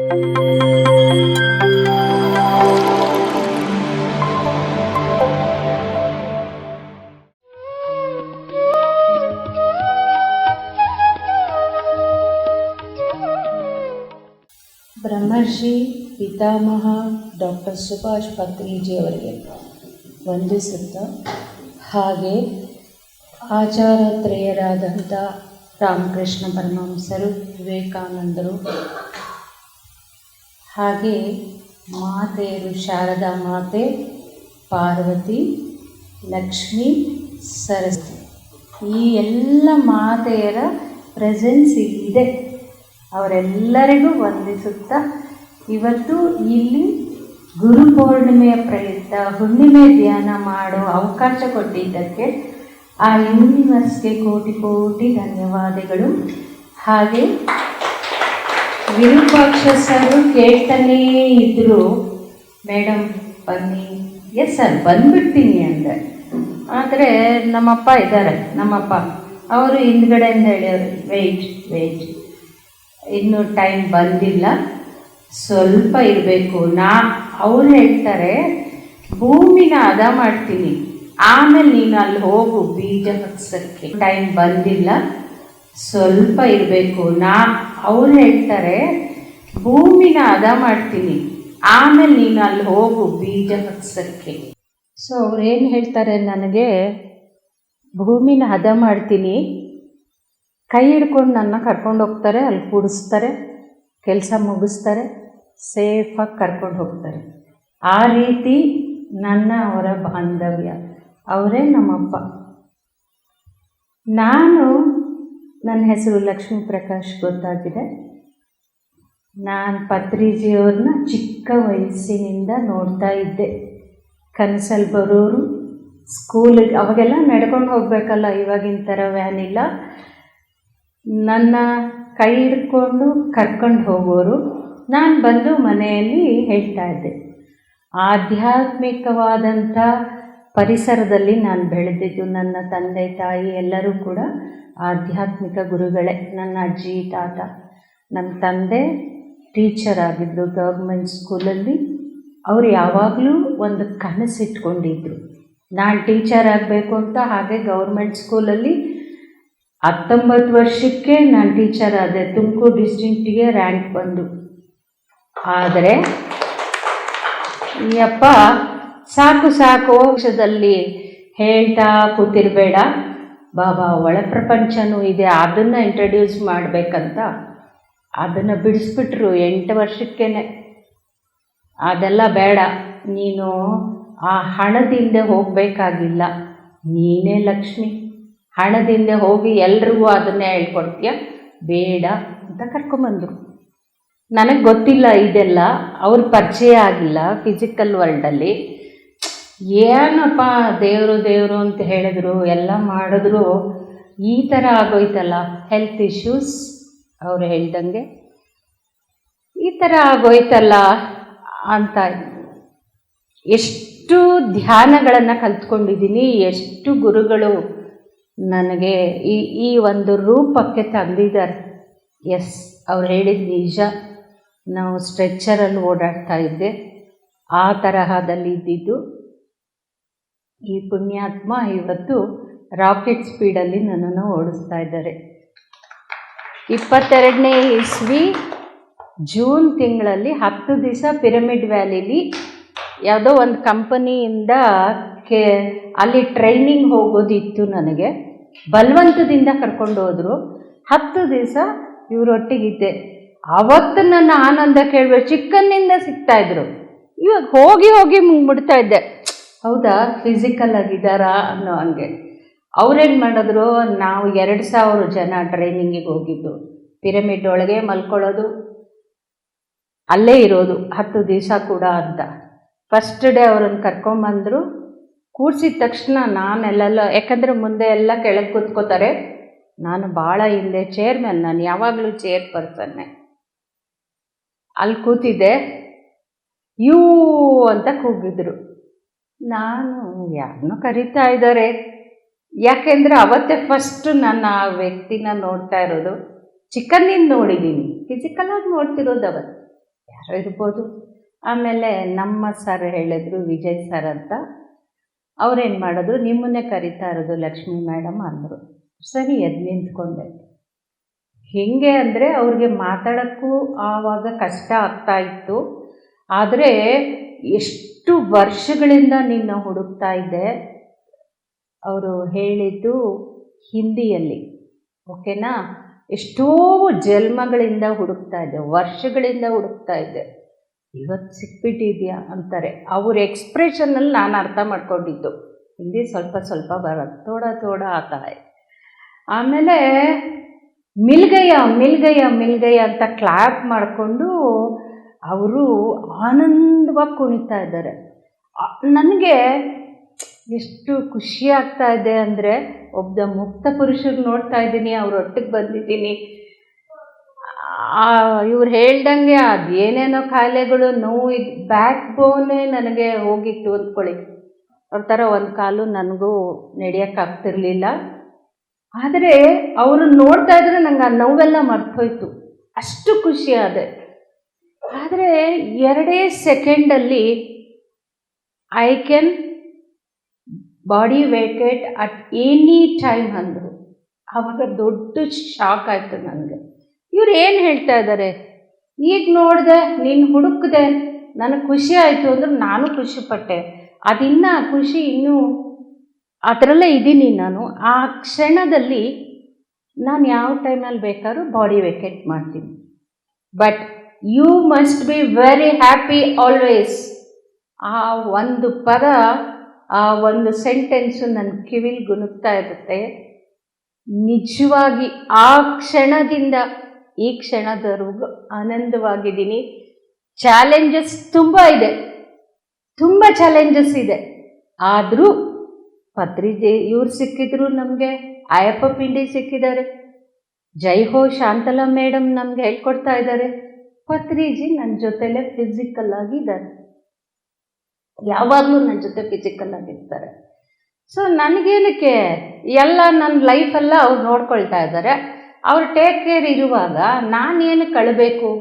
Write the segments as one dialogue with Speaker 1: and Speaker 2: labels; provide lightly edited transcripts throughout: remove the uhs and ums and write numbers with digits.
Speaker 1: ಬ್ರಹ್ಮರ್ಷಿ ಪಿತಾಮಹ ಡಾಕ್ಟರ್ ಸುಭಾಷ್ ಪತ್ರಿಜಿಯವರಿಗೆ ವಂದಿಸುತ್ತಾ, ಹಾಗೆ ಆಚಾರ್ಯತ್ರಯರಾದಂಥ ರಾಮಕೃಷ್ಣ ಪರಮಹಂಸರು, ವಿವೇಕಾನಂದರು, ಹಾಗೆ ಮಾತೆಯರು ಶಾರದಾ ಮಾತೆ, ಪಾರ್ವತಿ, ಲಕ್ಷ್ಮೀ, ಸರಸ್ವತಿ, ಈ ಎಲ್ಲ ಮಾತೆಯರ ಪ್ರೆಸೆನ್ಸ್ ಇದೆ. ಅವರೆಲ್ಲರಿಗೂ ವಂದಿಸುತ್ತಾ, ಇವತ್ತು ಇಲ್ಲಿ ಗುರುಪೌರ್ಣಿಮೆಯ ಪ್ರಯುಕ್ತ ಹುಣ್ಣಿಮೆ ಧ್ಯಾನ ಮಾಡೋ ಅವಕಾಶ ಕೊಟ್ಟಿದ್ದಕ್ಕೆ ಆ ಯೂನಿವರ್ಸ್ಗೆ ಕೋಟಿ ಕೋಟಿ ಧನ್ಯವಾದಗಳು. ಹಾಗೆ ವಿರೂಪಾಕ್ಷ ಸರ್ ಕೇಳ್ತಾನೇ ಇದ್ದರು, ಮೇಡಮ್ ಬನ್ನಿ, ಎಸ್ ಸರ್ ಬಂದ್ಬಿಡ್ತೀನಿ ಅಂದೆ. ಆದರೆ ನಮ್ಮಪ್ಪ ಇದ್ದಾರೆ, ನಮ್ಮಪ್ಪ ಅವರು ಹಿಂದ್ಗಡೆಯಿಂದ ಹೇಳ್ಯವರು, ವೆಯ್ಟ್ ಇನ್ನೂ ಟೈಮ್ ಬಂದಿಲ್ಲ, ಸ್ವಲ್ಪ ಇರಬೇಕು. ಅವ್ರು ಹೇಳ್ತಾರೆ, ಭೂಮಿನ ಹದ ಮಾಡ್ತೀನಿ, ಆಮೇಲೆ ನೀನು ಅಲ್ಲಿ ಹೋಗು ಬೀಜ ಹಚ್ಚಕ್ಕೆ, ಟೈಮ್ ಬಂದಿಲ್ಲ, ಸ್ವಲ್ಪ ಇರಬೇಕು. ಅವ್ರು ಹೇಳ್ತಾರೆ, ಭೂಮಿನ ಹದ ಮಾಡ್ತೀನಿ, ಆಮೇಲೆ ನೀನು ಅಲ್ಲಿ ಹೋಗು ಬೀಜ ಹಚ್ಚಕ್ಕೆ. ಸೊ ಅವ್ರೇನು ಹೇಳ್ತಾರೆ ನನಗೆ, ಭೂಮಿನ ಹದ ಮಾಡ್ತೀನಿ, ಕೈ ಹಿಡ್ಕೊಂಡು ನನ್ನ ಕರ್ಕೊಂಡು ಹೋಗ್ತಾರೆ, ಅಲ್ಲಿ ಕೂಡಿಸ್ತಾರೆ, ಕೆಲಸ ಮುಗಿಸ್ತಾರೆ, ಸೇಫಾಗಿ ಕರ್ಕೊಂಡು ಹೋಗ್ತಾರೆ. ಆ ರೀತಿ ಅವರ ಬಾಂಧವ್ಯ. ಅವರೇ ನಮ್ಮಪ್ಪ. ನನ್ನ ಹೆಸರು ಲಕ್ಷ್ಮೀ ಪ್ರಕಾಶ್ ಗೊತ್ತಾಗಿದೆ. ನಾನು ಪತ್ರಿಜಿಯವ್ರನ್ನ ಚಿಕ್ಕ ವಯಸ್ಸಿನಿಂದ ನೋಡ್ತಾ ಇದ್ದೆ. ಕನಸಲ್ಲಿ ಬರೋರು, ಸ್ಕೂಲಿಗೆ ಅವಾಗೆಲ್ಲ ನಡ್ಕೊಂಡು ಹೋಗಬೇಕಲ್ಲ, ಇವಾಗಿನ ಥರ ವ್ಯಾನ್ ಇಲ್ಲ. ನನ್ನ ಕೈ ಹಿಡ್ಕೊಂಡು ಕರ್ಕೊಂಡು ಹೋಗೋರು. ನಾನು ಬಂದು ಮನೆಯಲ್ಲಿ ಹೇಳ್ತಾ ಇದ್ದೆ. ಆಧ್ಯಾತ್ಮಿಕವಾದಂಥ ಪರಿಸರದಲ್ಲಿ ನಾನು ಬೆಳೆದಿದ್ದು. ನನ್ನ ತಂದೆ ತಾಯಿ ಎಲ್ಲರೂ ಕೂಡ ಆಧ್ಯಾತ್ಮಿಕ ಗುರುಗಳೇ. ನನ್ನ ಅಜ್ಜಿ ತಾತ. ನನ್ನ ತಂದೆ ಟೀಚರ್ ಆಗಿದ್ದರು ಗೌರ್ಮೆಂಟ್ ಸ್ಕೂಲಲ್ಲಿ. ಅವರು ಯಾವಾಗಲೂ ಒಂದು ಕನಸಿಟ್ಕೊಂಡಿದ್ರು, ನಾನು ಟೀಚರ್ ಆಗಬೇಕು ಅಂತ. ಹಾಗೆ ಗೌರ್ಮೆಂಟ್ ಸ್ಕೂಲಲ್ಲಿ 19 ವರ್ಷಕ್ಕೆ ನಾನು ಟೀಚರ್ ಆದೆ. ತುಮಕೂರು ಡಿಸ್ಟ್ರಿಕ್ಟಿಗೆ ರ್ಯಾಂಕ್ ಬಂದು. ಆದರೆ ಈ ಅಪ್ಪ ಸಾಕು ವರ್ಷದಲ್ಲಿ ಹೇಳ್ತಾ ಕೂತಿರಬೇಡ ಬಾಬಾ, ಒಳ ಪ್ರಪಂಚನೂ ಇದೆ, ಅದನ್ನು ಇಂಟ್ರಡ್ಯೂಸ್ ಮಾಡಬೇಕಂತ ಅದನ್ನು ಬಿಡಿಸ್ಬಿಟ್ರು 8 ವರ್ಷಕ್ಕೇ. ಅದೆಲ್ಲ ಬೇಡ, ನೀನು ಆ ಹಣದಿಂದ ಹೋಗಬೇಕಾಗಿಲ್ಲ, ನೀನೇ ಲಕ್ಷ್ಮಿ, ಹಣದಿಂದ ಹೋಗಿ ಎಲ್ರಿಗೂ ಅದನ್ನೇ ಹೇಳ್ಕೊಡ್ತೀಯ, ಬೇಡ ಅಂತ ಕರ್ಕೊಂಬಂದರು. ನನಗೆ ಗೊತ್ತಿಲ್ಲ ಇದೆಲ್ಲ, ಅವ್ರ ಪರಿಚಯ ಆಗಿಲ್ಲ ಫಿಸಿಕಲ್ ವರ್ಲ್ಡಲ್ಲಿ. ಏನಪ್ಪ ದೇವರು ಅಂತ ಹೇಳಿದ್ರು, ಎಲ್ಲ ಮಾಡಿದ್ರು, ಈ ಥರ ಆಗೋಯ್ತಲ್ಲ, ಹೆಲ್ತ್ ಇಶ್ಯೂಸ್ ಅವರು ಹೇಳ್ದಂಗೆ ಈ ಥರ ಆಗೋಯ್ತಲ್ಲ ಅಂತ. ಎಷ್ಟು ಧ್ಯಾನಗಳನ್ನು ಕಲ್ತ್ಕೊಂಡಿದ್ದೀನಿ, ಎಷ್ಟು ಗುರುಗಳು ನನಗೆ ಈ ಒಂದು ರೂಪಕ್ಕೆ ತಂದಿದ್ದಾರೆ. ಎಸ್, ಅವ್ರು ಹೇಳಿದ ನಿಜ. ನಾವು ಸ್ಟ್ರೆಚ್ಚರಲ್ಲಿ ಓಡಾಡ್ತಾ ಇದ್ದೆ, ಆ ತರಹದಲ್ಲಿ ಇದ್ದಿದ್ದು. ಈ ಪುಣ್ಯಾತ್ಮ ಇವತ್ತು ರಾಕೆಟ್ ಸ್ಪೀಡಲ್ಲಿ ನನ್ನನ್ನು ಓಡಿಸ್ತಾ ಇದ್ದಾರೆ. 22ನೇ ಇಸ್ವಿ ಜೂನ್ ತಿಂಗಳಲ್ಲಿ 10 ದಿವಸ ಪಿರಮಿಡ್ ವ್ಯಾಲಿಲಿ ಯಾವುದೋ ಒಂದು ಕಂಪನಿಯಿಂದ ಅಲ್ಲಿ ಟ್ರೈನಿಂಗ್ ಹೋಗೋದಿತ್ತು. ನನಗೆ ಬಲವಂತದಿಂದ ಕರ್ಕೊಂಡು ಹೋದರು. 10 ದಿವಸ ಇವರೊಟ್ಟಿಗಿದ್ದೆ. ಆವತ್ತು ನನ್ನ ಆನಂದ ಕೇಳಬೇಕು, ಚಿಕ್ಕನ್ನಿಂದ ಸಿಗ್ತಾಯಿದ್ರು. ಇವಾಗ ಹೋಗಿ ಮುಗಿಬಿಡ್ತಾ ಇದ್ದೆ, ಹೌದಾ ಫಿಸಿಕಲ್ ಆಗಿದ್ದಾರಾ ಅನ್ನೋ ಹಂಗೆ. ಅವ್ರೇನು ಮಾಡಿದ್ರು, ನಾವು 2000 ಜನ ಟ್ರೈನಿಂಗಿಗೆ ಹೋಗಿದ್ದು. ಪಿರಮಿಡ್ ಒಳಗೆ ಮಲ್ಕೊಳ್ಳೋದು, ಅಲ್ಲೇ ಇರೋದು 10 ದಿವಸ ಕೂಡ ಅಂತ. ಫಸ್ಟ್ ಡೇ ಅವ್ರನ್ನ ಕರ್ಕೊಂಬಂದರು. ಕೂಡಿಸಿದ ತಕ್ಷಣ ನಾನೆಲ್ಲ, ಯಾಕಂದರೆ ಮುಂದೆ ಎಲ್ಲ ಕೆಳಗೆ ಕೂತ್ಕೋತಾರೆ, ನಾನು ಭಾಳ ಹಿಂದೆ ಚೇರ್ಮನ್, ನಾನು ಯಾವಾಗಲೂ ಚೇರ್ ಪರ್ಸನ್ನೇ. ಅಲ್ಲಿ ಕೂತಿದ್ದೆ. ಯೂ ಅಂತ ಕೂಗಿದ್ರು. ನಾನು ಯಾರನ್ನೋ ಕರೀತಾ ಇದ್ದಾರೆ, ಯಾಕೆಂದರೆ ಅವತ್ತೇ ಫಸ್ಟ್ ನಾನು ಆ ವ್ಯಕ್ತಿನ ನೋಡ್ತಾ ಇರೋದು. ಚಿಕ್ಕಂದಿನ ನೋಡಿದ್ದೀನಿ, ಫಿಸಿಕಲಾಗಿ ನೋಡ್ತಿರೋದು ಅವತ್ತು. ಯಾರೋ ಇರ್ಬೋದು. ಆಮೇಲೆ ನಮ್ಮ ಸರ್ ಹೇಳಿದ್ರು, ವಿಜಯ್ ಸರ್ ಅಂತ, ಅವ್ರೇನು ಮಾಡಿದ್ರು, ನಿಮ್ಮನ್ನೇ ಕರಿತಾ ಇರೋದು ಲಕ್ಷ್ಮಿ ಮೇಡಮ್ ಅಂದರು. ಸರಿ ಎದ್ದು ನಿಂತ್ಕೊಂಡೆ. ಹೇಗೆ ಅಂದರೆ ಅವ್ರಿಗೆ ಮಾತಾಡೋಕ್ಕೂ ಆವಾಗ ಕಷ್ಟ ಆಗ್ತಾ ಇತ್ತು. ಆದರೆ ಎಷ್ಟು ವರ್ಷಗಳಿಂದ ನಿನ್ನ ಹುಡುಕ್ತಾ ಇದ್ದೆ. ಅವರು ಹೇಳಿದ್ದು ಹಿಂದಿಯಲ್ಲಿ, ಓಕೆನಾ, ಎಷ್ಟೋ ಜನ್ಮಗಳಿಂದ ಹುಡುಕ್ತಾ ಇದ್ದೆ, ವರ್ಷಗಳಿಂದ ಹುಡುಕ್ತಾ ಇದ್ದೆ, ಇವತ್ತು ಸಿಕ್ಬಿಟ್ಟಿದ್ಯಾ ಅಂತಾರೆ. ಅವ್ರ ಎಕ್ಸ್ಪ್ರೆಷನಲ್ಲಿ ನಾನು ಅರ್ಥ ಮಾಡ್ಕೊಂಡಿದ್ದು. ಹಿಂದಿ ಸ್ವಲ್ಪ ಸ್ವಲ್ಪ ಬರೋದು, ಥೋಡ ಆತಾ है. ಆಮೇಲೆ ಮಿಲ್ಗಯ್ಯ ಅಂತ ಕ್ಲಾಪ್ ಮಾಡಿಕೊಂಡು ಅವರು ಆನಂದವಾಗಿ ಕುಣಿತಾ ಇದ್ದಾರೆ. ನನಗೆ ಎಷ್ಟು ಖುಷಿ ಆಗ್ತಾ ಇದೆ ಅಂದರೆ, ಒಬ್ಬ ಮುಕ್ತ ಪುರುಷರು ನೋಡ್ತಾ ಇದ್ದೀನಿ, ಅವ್ರೊಟ್ಟಿಗೆ ಬಂದಿದ್ದೀನಿ. ಇವ್ರು ಹೇಳ್ದಂಗೆ ಅದೇನೇನೋ ಕಾಯಿಲೆಗಳು, ನೋವು, ಬ್ಯಾಕ್ ಬೋನೇ ನನಗೆ ಹೋಗಿತ್ತು ಅಂದ್ಕೊಳ್ಳಿ. ಅವ್ರ ಥರ ಒಂದು ಕಾಲು ನನಗೂ ನಡೆಯೋಕ್ಕಾಗ್ತಿರ್ಲಿಲ್ಲ. ಆದರೆ ಅವ್ರನ್ನ ನೋಡ್ತಾ ಇದ್ರೆ ನಂಗೆ ಆ ನೋವೆಲ್ಲ ಮರ್ತೋಯ್ತು, ಅಷ್ಟು ಖುಷಿ ಆದೆ. ಆದರೆ 2 ಸೆಕೆಂಡಲ್ಲಿ I can body vacate at any time ಅಂದರು. ಆವಾಗ ದೊಡ್ಡ ಶಾಕ್ ಆಯಿತು ನನಗೆ. ಇವ್ರು ಏನು ಹೇಳ್ತಾ ಇದ್ದಾರೆ, ಈಗ ನೋಡಿದೆ, ನೀನು ಹುಡುಕಿದೆ, ನನಗೆ ಖುಷಿ ಆಯಿತು ಅಂದ್ರೆ ನಾನು ಖುಷಿಪಟ್ಟೆ. ಅದಿನ್ನ ಖುಷಿ ಇನ್ನೂ ಅದರಲ್ಲೇ ಇದ್ದೀನಿ ನಾನು. ಆ ಕ್ಷಣದಲ್ಲಿ ನಾನು ಯಾವ ಟೈಮಲ್ಲಿ ಬೇಕಾದ್ರೂ ಬಾಡಿ ವೇಕೇಟ್ ಮಾಡ್ತೀನಿ. But you must be very happy always. ಆ ಒಂದು ಪದ, ಆ ಒಂದು ಸೆಂಟೆನ್ಸು ನನ್ನ ಕಿವಿಲಿ ಗುನುಗ್ತಾ ಇರುತ್ತೆ. ನಿಜವಾಗಿ ಆ ಕ್ಷಣದಿಂದ ಈ ಕ್ಷಣದವರೆಗೂ ಆನಂದವಾಗಿದ್ದೀನಿ. ಚಾಲೆಂಜಸ್ ತುಂಬ ಇದೆ, ತುಂಬ ಚಾಲೆಂಜಸ್ ಇದೆ. ಆದರೂ ಪತ್ರಿಜಿ ಇವ್ರು ಸಿಕ್ಕಿದ್ರು, ನಮಗೆ ಅಯ್ಯಪ್ಪ ಪಿಂಡಿ ಸಿಕ್ಕಿದ್ದಾರೆ, ಜೈ ಹೋ ಶಾಂತಲಾ ಮೇಡಮ್ ನಮ್ಗೆ ಹೇಳ್ಕೊಡ್ತಾ ಇದ್ದಾರೆ, ಪತ್ರಿಜಿ ನನ್ನ ಜೊತೆಲೇ ಫಿಸಿಕಲ್ ಆಗಿದ್ದಾರೆ, ಯಾವಾಗಲೂ ನನ್ನ ಜೊತೆ ಫಿಸಿಕಲ್ ಆಗಿರ್ತಾರೆ. ಸೊ ನನಗೇನಕ್ಕೆ ಎಲ್ಲ ನನ್ನ ಲೈಫೆಲ್ಲ ಅವ್ರು ನೋಡ್ಕೊಳ್ತಾ ಇದ್ದಾರೆ. ಅವ್ರು ಟೇಕ್ ಕೇರ್ ಇರುವಾಗ ನಾನೇನು ಕಳಬೇಕು?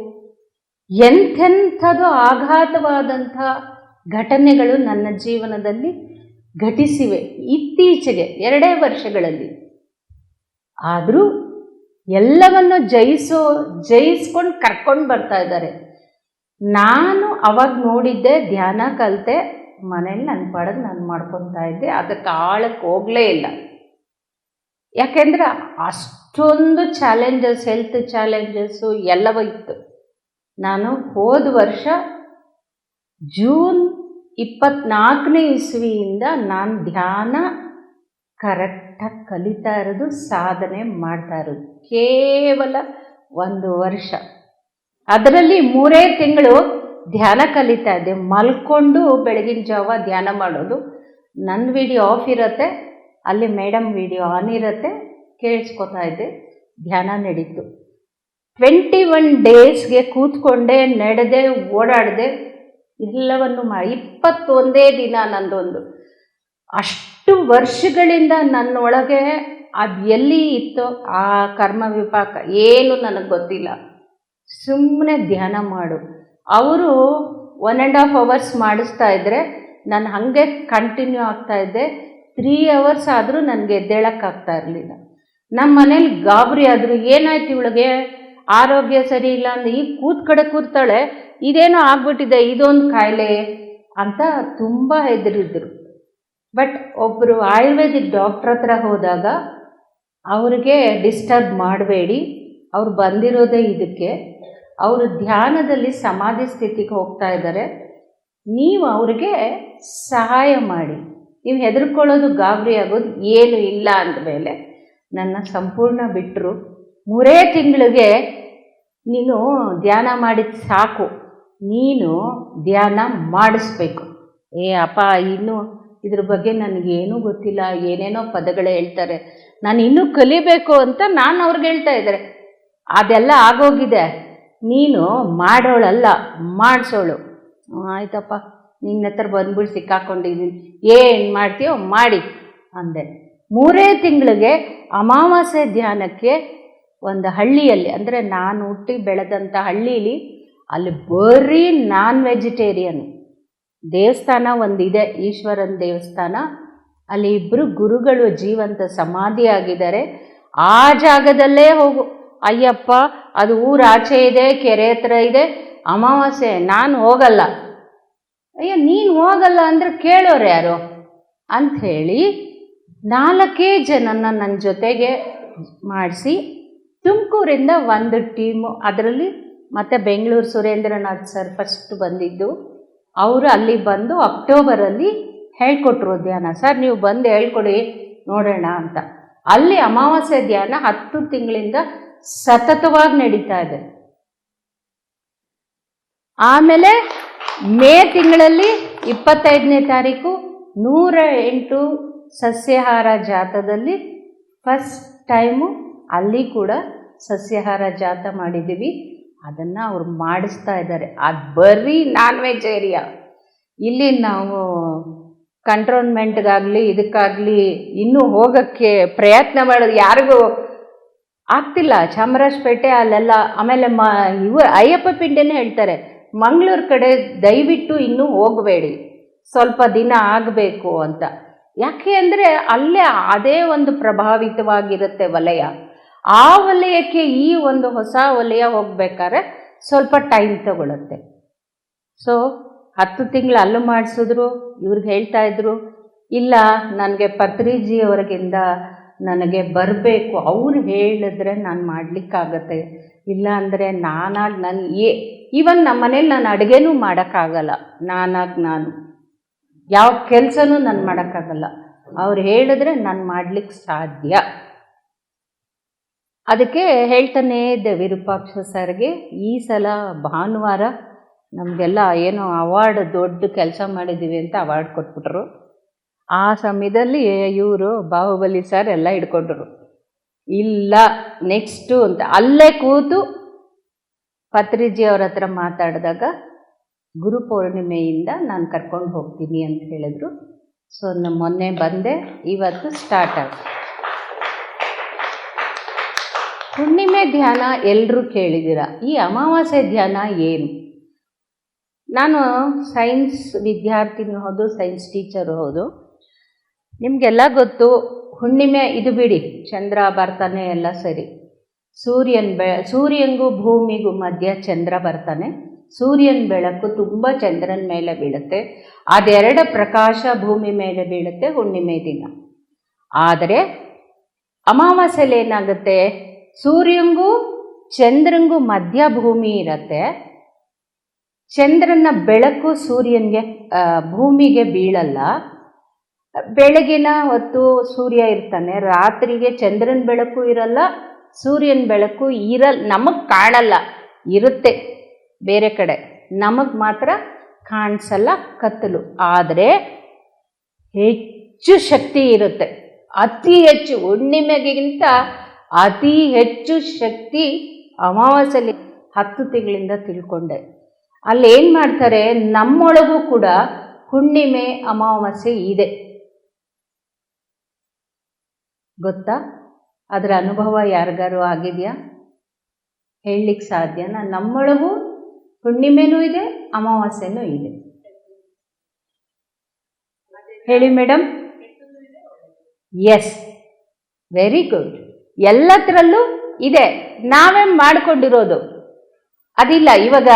Speaker 1: ಎಂಥೆಂಥದ್ದು ಆಘಾತವಾದಂಥ ಘಟನೆಗಳು ನನ್ನ ಜೀವನದಲ್ಲಿ ಘಟಿಸಿವೆ ಇತ್ತೀಚೆಗೆ 2 ವರ್ಷಗಳಲ್ಲಿ. ಆದರೂ ಎಲ್ಲವನ್ನು ಜಯಿಸ್ಕೊಂಡು ಕರ್ಕೊಂಡು ಬರ್ತಾ ಇದ್ದಾರೆ. ನಾನು ಅವಾಗ ನೋಡಿದ್ದೆ, ಧ್ಯಾನ ಕಲಿತೆ, ಮನೇಲಿ ನನ್ನ ಪಾಡಿಗೆ ನಾನು ಮಾಡ್ಕೊತಾ ಇದ್ದೆ, ಅದಕ್ಕೆ ಆಳಕ್ಕೆ ಹೋಗಲೇ ಇಲ್ಲ. ಯಾಕೆಂದರೆ ಅಷ್ಟೊಂದು ಚಾಲೆಂಜಸ್, ಹೆಲ್ತ್ ಚಾಲೆಂಜಸ್ಸು ಎಲ್ಲವೂ ಇತ್ತು. ನಾನು ಹೋದ ವರ್ಷ ಜೂನ್ 24ನೇ ಇಸ್ವಿಯಿಂದ ನಾನು ಧ್ಯಾನ ಕರೆಕ್ಟಾಗಿ ಕಲಿತಾ ಇರೋದು, ಸಾಧನೆ ಮಾಡ್ತಾ ಇರೋದು ಕೇವಲ 1 ವರ್ಷ. ಅದರಲ್ಲಿ 3 ತಿಂಗಳು ಧ್ಯಾನ ಕಲಿತಾ ಇದ್ದೆ. ಮಲ್ಕೊಂಡು ಬೆಳಗಿನ ಜಾವ ಧ್ಯಾನ ಮಾಡೋದು. ನನ್ನ ವಿಡಿಯೋ ಆಫ್ ಇರುತ್ತೆ, ಅಲ್ಲಿ ಮೇಡಮ್ ವಿಡಿಯೋ ಆನ್ ಇರುತ್ತೆ, ಕೇಳಿಸ್ಕೊತಾ ಇದ್ದೆ, ಧ್ಯಾನ ನಡೀತು. 21 ಡೇಸ್ಗೆ ಕೂತ್ಕೊಂಡೆ, ನಡೆದೆ, ಓಡಾಡಿದೆ, ಎಲ್ಲವನ್ನು ಮಾಡಿ 21 ದಿನ ನಂದೊಂದು. ಅಷ್ಟು ವರ್ಷಗಳಿಂದ ನನ್ನೊಳಗೆ ಅದು ಎಲ್ಲಿ ಇತ್ತೋ ಆ ಕರ್ಮ ವಿಪಾಕ ಏನು ನನಗೆ ಗೊತ್ತಿಲ್ಲ. ಸುಮ್ಮನೆ ಧ್ಯಾನ ಮಾಡು. ಅವರು 1.5 ಅವರ್ಸ್ ಮಾಡಿಸ್ತಾ ಇದ್ದರೆ ನಾನು ಹಾಗೆ ಕಂಟಿನ್ಯೂ ಆಗ್ತಾಯಿದ್ದೆ. 3 ಅವರ್ಸ್ ಆದರೂ ನನಗೆ ಎದ್ದೇಳಕ್ಕಾಗ್ತಾ ಇರಲಿಲ್ಲ. ನಮ್ಮ ಮನೇಲಿ ಗಾಬರಿ ಆದರು, ಏನಾಯ್ತು ಇವಳಿಗೆ, ಆರೋಗ್ಯ ಸರಿ ಇಲ್ಲ ಅಂದರೆ, ಈಗ ಕೂರ್ತಾಳೆ, ಇದೇನೋ ಆಗ್ಬಿಟ್ಟಿದೆ, ಇದೊಂದು ಕಾಯಿಲೆ ಅಂತ ತುಂಬ ಹೆದರಿದ್ರು. ಬಟ್ ಒಬ್ಬರು ಆಯುರ್ವೇದಿಕ್ ಡಾಕ್ಟ್ರ್ ಹತ್ರ ಹೋದಾಗ ಅವ್ರಿಗೆ ಡಿಸ್ಟರ್ಬ್ ಮಾಡಬೇಡಿ, ಅವ್ರು ಬಂದಿರೋದೇ ಇದಕ್ಕೆ, ಅವರು ಧ್ಯಾನದಲ್ಲಿ ಸಮಾಧಿ ಸ್ಥಿತಿಗೆ ಹೋಗ್ತಾ ಇದ್ದಾರೆ, ನೀವು ಅವ್ರಿಗೆ ಸಹಾಯ ಮಾಡಿ, ನೀವು ಹೆದರ್ಕೊಳ್ಳೋದು ಗಾಬರಿ ಆಗೋದು ಏನು ಇಲ್ಲ ಅಂದಮೇಲೆ ನನ್ನ ಸಂಪೂರ್ಣ ಬಿಟ್ಟರು. 3 ತಿಂಗಳಿಗೆ ನೀನು ಧ್ಯಾನ ಮಾಡಿದ ಸಾಕು, ನೀನು ಧ್ಯಾನ ಮಾಡಿಸ್ಬೇಕು. ಅಪ್ಪ ಇನ್ನೂ ಇದ್ರ ಬಗ್ಗೆ ನನಗೇನೂ ಗೊತ್ತಿಲ್ಲ, ಏನೇನೋ ಪದಗಳೇ ಹೇಳ್ತಾರೆ, ನಾನು ಇನ್ನೂ ಕಲಿಬೇಕು ಅಂತ ನಾನು ಅವ್ರಿಗೆ ಹೇಳ್ತಾ ಇದ್ದಾರೆ. ಅದೆಲ್ಲ ಆಗೋಗಿದೆ, ನೀನು ಮಾಡೋಳಲ್ಲ, ಮಾಡಿಸೋಳು. ಆಯ್ತಪ್ಪ, ನಿನ್ನ ಹತ್ರ ಬಂದ್ಬಿಟ್ಟು ಸಿಕ್ಕಾಕೊಂಡಿದ್ದೀನಿ, ಏನು ಮಾಡ್ತೀಯೋ ಮಾಡಿ ಅಂದೆ. 3 ತಿಂಗಳಿಗೆ ಅಮಾವಾಸ್ಯೆ ಧ್ಯಾನಕ್ಕೆ ಒಂದು ಹಳ್ಳಿಯಲ್ಲಿ, ಅಂದರೆ ನಾನು ಹುಟ್ಟಿ ಬೆಳೆದಂಥ ಹಳ್ಳೀಲಿ ಅಲ್ಲಿ ಬರೀ ನಾನ್ ವೆಜಿಟೇರಿಯನ್. ದೇವಸ್ಥಾನ ಒಂದಿದೆ, ಈಶ್ವರನ ದೇವಸ್ಥಾನ. ಅಲ್ಲಿ ಇಬ್ಬರು ಗುರುಗಳು ಜೀವಂತ ಸಮಾಧಿಯಾಗಿದ್ದಾರೆ. ಆ ಜಾಗದಲ್ಲೇ ಹೋಗು. ಅಯ್ಯಪ್ಪ, ಅದು ಊರಾಚೆ ಇದೆ, ಕೆರೆ ಹತ್ರ ಇದೆ, ಅಮಾವಾಸ್ಯೆ, ನಾನು ಹೋಗಲ್ಲ. ಅಯ್ಯೋ, ನೀನು ಹೋಗಲ್ಲ ಅಂದರೆ ಕೇಳೋರು ಯಾರು ಅಂಥೇಳಿ 4 ಜನನ ನನ್ನ ಜೊತೆಗೆ ಮಾಡಿಸಿ ತುಮಕೂರಿಂದ ಒಂದು ಟೀಮು, ಅದರಲ್ಲಿ ಮತ್ತು ಬೆಂಗಳೂರು ಸುರೇಂದ್ರನಾಥ್ ಸರ್ ಫಸ್ಟ್ ಬಂದಿದ್ದು. ಅವರು ಅಲ್ಲಿ ಬಂದು ಅಕ್ಟೋಬರಲ್ಲಿ ಹೇಳ್ಕೊಟ್ರು ಧ್ಯಾನ. ಸರ್ ನೀವು ಬಂದು ಹೇಳ್ಕೊಡಿ ನೋಡೋಣ ಅಂತ. ಅಲ್ಲಿ ಅಮಾವಾಸ್ಯೆ ಧ್ಯಾನ 10 ತಿಂಗಳಿಂದ ಸತತವಾಗಿ ನಡೀತಾ ಇದೆ. ಆಮೇಲೆ ಮೇ ತಿಂಗಳಲ್ಲಿ 25ನೇ ತಾರೀಕು 108 ಸಸ್ಯಾಹಾರ ಜಾಥಾದಲ್ಲಿ ಫಸ್ಟ್ ಟೈಮು ಅಲ್ಲಿ ಕೂಡ ಸಸ್ಯಾಹಾರ ಜಾಥಾ ಮಾಡಿದ್ದೀವಿ. ಅದನ್ನು ಅವ್ರು ಮಾಡಿಸ್ತಾ ಇದ್ದಾರೆ. ಅದು ಬರೀ ನಾನ್ ವೆಜ್ ಏರಿಯಾ. ಇಲ್ಲಿ ನಾವು ಕಂಟ್ರೋನ್ಮೆಂಟ್ಗಾಗಲಿ ಇದಕ್ಕಾಗಲಿ ಇನ್ನೂ ಹೋಗೋಕ್ಕೆ ಪ್ರಯತ್ನ ಮಾಡೋದು ಯಾರಿಗೂ ಆಗ್ತಿಲ್ಲ. ಚಾಮರಾಜಪೇಟೆ ಅಲ್ಲೆಲ್ಲ. ಆಮೇಲೆ ಅಯ್ಯಪ್ಪ ಪಿಂಡಿನೇ ಹೇಳ್ತಾರೆ, ಮಂಗಳೂರು ಕಡೆ ದಯವಿಟ್ಟು ಇನ್ನೂ ಹೋಗಬೇಡಿ, ಸ್ವಲ್ಪ ದಿನ ಆಗಬೇಕು ಅಂತ. ಯಾಕೆ ಅಂದರೆ ಅಲ್ಲೇ ಅದೇ ಒಂದು ಪ್ರಭಾವಿತವಾಗಿರುತ್ತೆ ವಲಯ. ಆ ವಲಯಕ್ಕೆ ಈ ಒಂದು ಹೊಸ ವಲಯ ಹೋಗ್ಬೇಕಾದ್ರೆ ಸ್ವಲ್ಪ ಟೈಮ್ ತಗೊಳುತ್ತೆ. ಸೊ 10 ತಿಂಗಳು ಅಲ್ಲೂ ಮಾಡಿಸಿದ್ರು. ಇವ್ರಿಗೆ ಹೇಳ್ತಾ ಇದ್ರು, ಇಲ್ಲ ನನಗೆ ಪತ್ರಿಜಿಯವರೆಗಿಂದ ನನಗೆ ಬರಬೇಕು, ಅವ್ರು ಹೇಳಿದ್ರೆ ನಾನು ಮಾಡಲಿಕ್ಕಾಗತ್ತೆ, ಇಲ್ಲ ಅಂದರೆ ಈವನ್ ನಮ್ಮ ಮನೇಲಿ ನಾನು ಅಡುಗೆನೂ ಮಾಡೋಕ್ಕಾಗಲ್ಲ. ನಾನು ಯಾವ ಕೆಲಸನೂ ನಾನು ಮಾಡೋಕ್ಕಾಗಲ್ಲ. ಅವ್ರು ಹೇಳಿದ್ರೆ ನಾನು ಮಾಡಲಿಕ್ಕೆ ಸಾಧ್ಯ. ಅದಕ್ಕೆ ಹೇಳ್ತಾನೇ ಇದ್ದೆ ವಿರೂಪಾಕ್ಷ ಸರ್ಗೆ, ಈ ಸಲ ಭಾನುವಾರ ನಮಗೆಲ್ಲ ಏನೋ ಅವಾರ್ಡ್ ದೊಡ್ಡ ಕೆಲಸ ಮಾಡಿದ್ದೀವಿ ಅಂತ ಅವಾರ್ಡ್ ಕೊಟ್ಬಿಟ್ರು. ಆ ಸಮಯದಲ್ಲಿ ಇವರು ಬಾಹುಬಲಿ ಸರ್ ಎಲ್ಲ ಹಿಡ್ಕೊಂಡ್ರು. ಇಲ್ಲ ನೆಕ್ಸ್ಟು ಅಂತ ಅಲ್ಲೇ ಕೂತು ಪತ್ರಿಜಿ ಅವ್ರ ಹತ್ರ ಮಾತಾಡಿದಾಗ ಗುರು ಪೌರ್ಣಿಮೆಯಿಂದ ನಾನು ಕರ್ಕೊಂಡು ಹೋಗ್ತೀನಿ ಅಂತ ಹೇಳಿದ್ರು. ಸೊ ಮೊನ್ನೆ ಬಂದೆ, ಇವತ್ತು ಸ್ಟಾರ್ಟ್ ಆಗುತ್ತೆ. ಹುಣ್ಣಿಮೆ ಧ್ಯಾನ ಎಲ್ಲರೂ ಕೇಳಿದ್ದೀರ. ಈ ಅಮಾವಾಸ್ಯೆ ಧ್ಯಾನ ಏನು? ನಾನು ಸೈನ್ಸ್ ವಿದ್ಯಾರ್ಥಿನೂ ಹೌದು, ಸೈನ್ಸ್ ಟೀಚರು ಹೌದು. ನಿಮಗೆಲ್ಲ ಗೊತ್ತು, ಹುಣ್ಣಿಮೆ ಇದು ಬಿಡಿ, ಚಂದ್ರ ಬರ್ತಾನೆ ಎಲ್ಲ ಸರಿ. ಸೂರ್ಯನಿಗೂ ಭೂಮಿಗೂ ಮಧ್ಯ ಚಂದ್ರ ಬರ್ತಾನೆ. ಸೂರ್ಯನ ಬೆಳಕು ತುಂಬ ಚಂದ್ರನ ಮೇಲೆ ಬೀಳುತ್ತೆ. ಅದೆರಡು ಪ್ರಕಾಶ ಭೂಮಿ ಮೇಲೆ ಬೀಳುತ್ತೆ ಹುಣ್ಣಿಮೆ ದಿನ. ಆದರೆ ಅಮಾವಾಸ್ಯೆಯಲ್ಲಿ ಏನಾಗುತ್ತೆ, ಸೂರ್ಯನಿಗೂ ಚಂದ್ರನಿಗೂ ಮಧ್ಯ ಭೂಮಿ ಇರುತ್ತೆ. ಚಂದ್ರನ ಬೆಳಕು ಭೂಮಿಗೆ ಬೀಳಲ್ಲ. ಬೆಳಗಿನ ಹೊತ್ತು ಸೂರ್ಯ ಇರ್ತಾನೆ, ರಾತ್ರಿಗೆ ಚಂದ್ರನ ಬೆಳಕು ಇರಲ್ಲ, ಸೂರ್ಯನ ಬೆಳಕು ನಮಗೆ ಕಾಣಲ್ಲ, ಇರುತ್ತೆ ಬೇರೆ ಕಡೆ, ನಮಗೆ ಮಾತ್ರ ಕಾಣಿಸಲ್ಲ, ಕತ್ತಲು. ಆದರೆ ಹೆಚ್ಚು ಶಕ್ತಿ ಇರುತ್ತೆ, ಅತಿ ಹೆಚ್ಚು. ಹುಣ್ಣಿಮೆಗಿಂತ ಅತಿ ಹೆಚ್ಚು ಶಕ್ತಿ ಅಮಾವಾಸ್ಯೆಯಲ್ಲಿ 10 ತಿಂಗಳಿಂದ ತಿಳ್ಕೊಂಡೆ. ಅಲ್ಲಿ ಏನು ಮಾಡ್ತಾರೆ, ನಮ್ಮೊಳಗೂ ಕೂಡ ಹುಣ್ಣಿಮೆ ಅಮಾವಾಸ್ಯೆ ಇದೆ, ಗೊತ್ತಾ? ಅದರ ಅನುಭವ ಯಾರಿಗಾರು ಆಗಿದೆಯಾ? ಹೇಳಲಿಕ್ಕೆ ಸಾಧ್ಯನಾ? ನಮ್ಮೊಳಗೂ ಹುಣ್ಣಿಮೆನೂ ಇದೆ, ಅಮಾವಾಸ್ಯೆನೂ ಇದೆ. ಹೇಳಿ ಮೇಡಮ್. S, very good. ಎಲ್ಲದರಲ್ಲೂ ಇದೆ, ನಾವೇ ಮಾಡಿಕೊಂಡಿರೋದು ಅದಿಲ್ಲ. ಇವಾಗ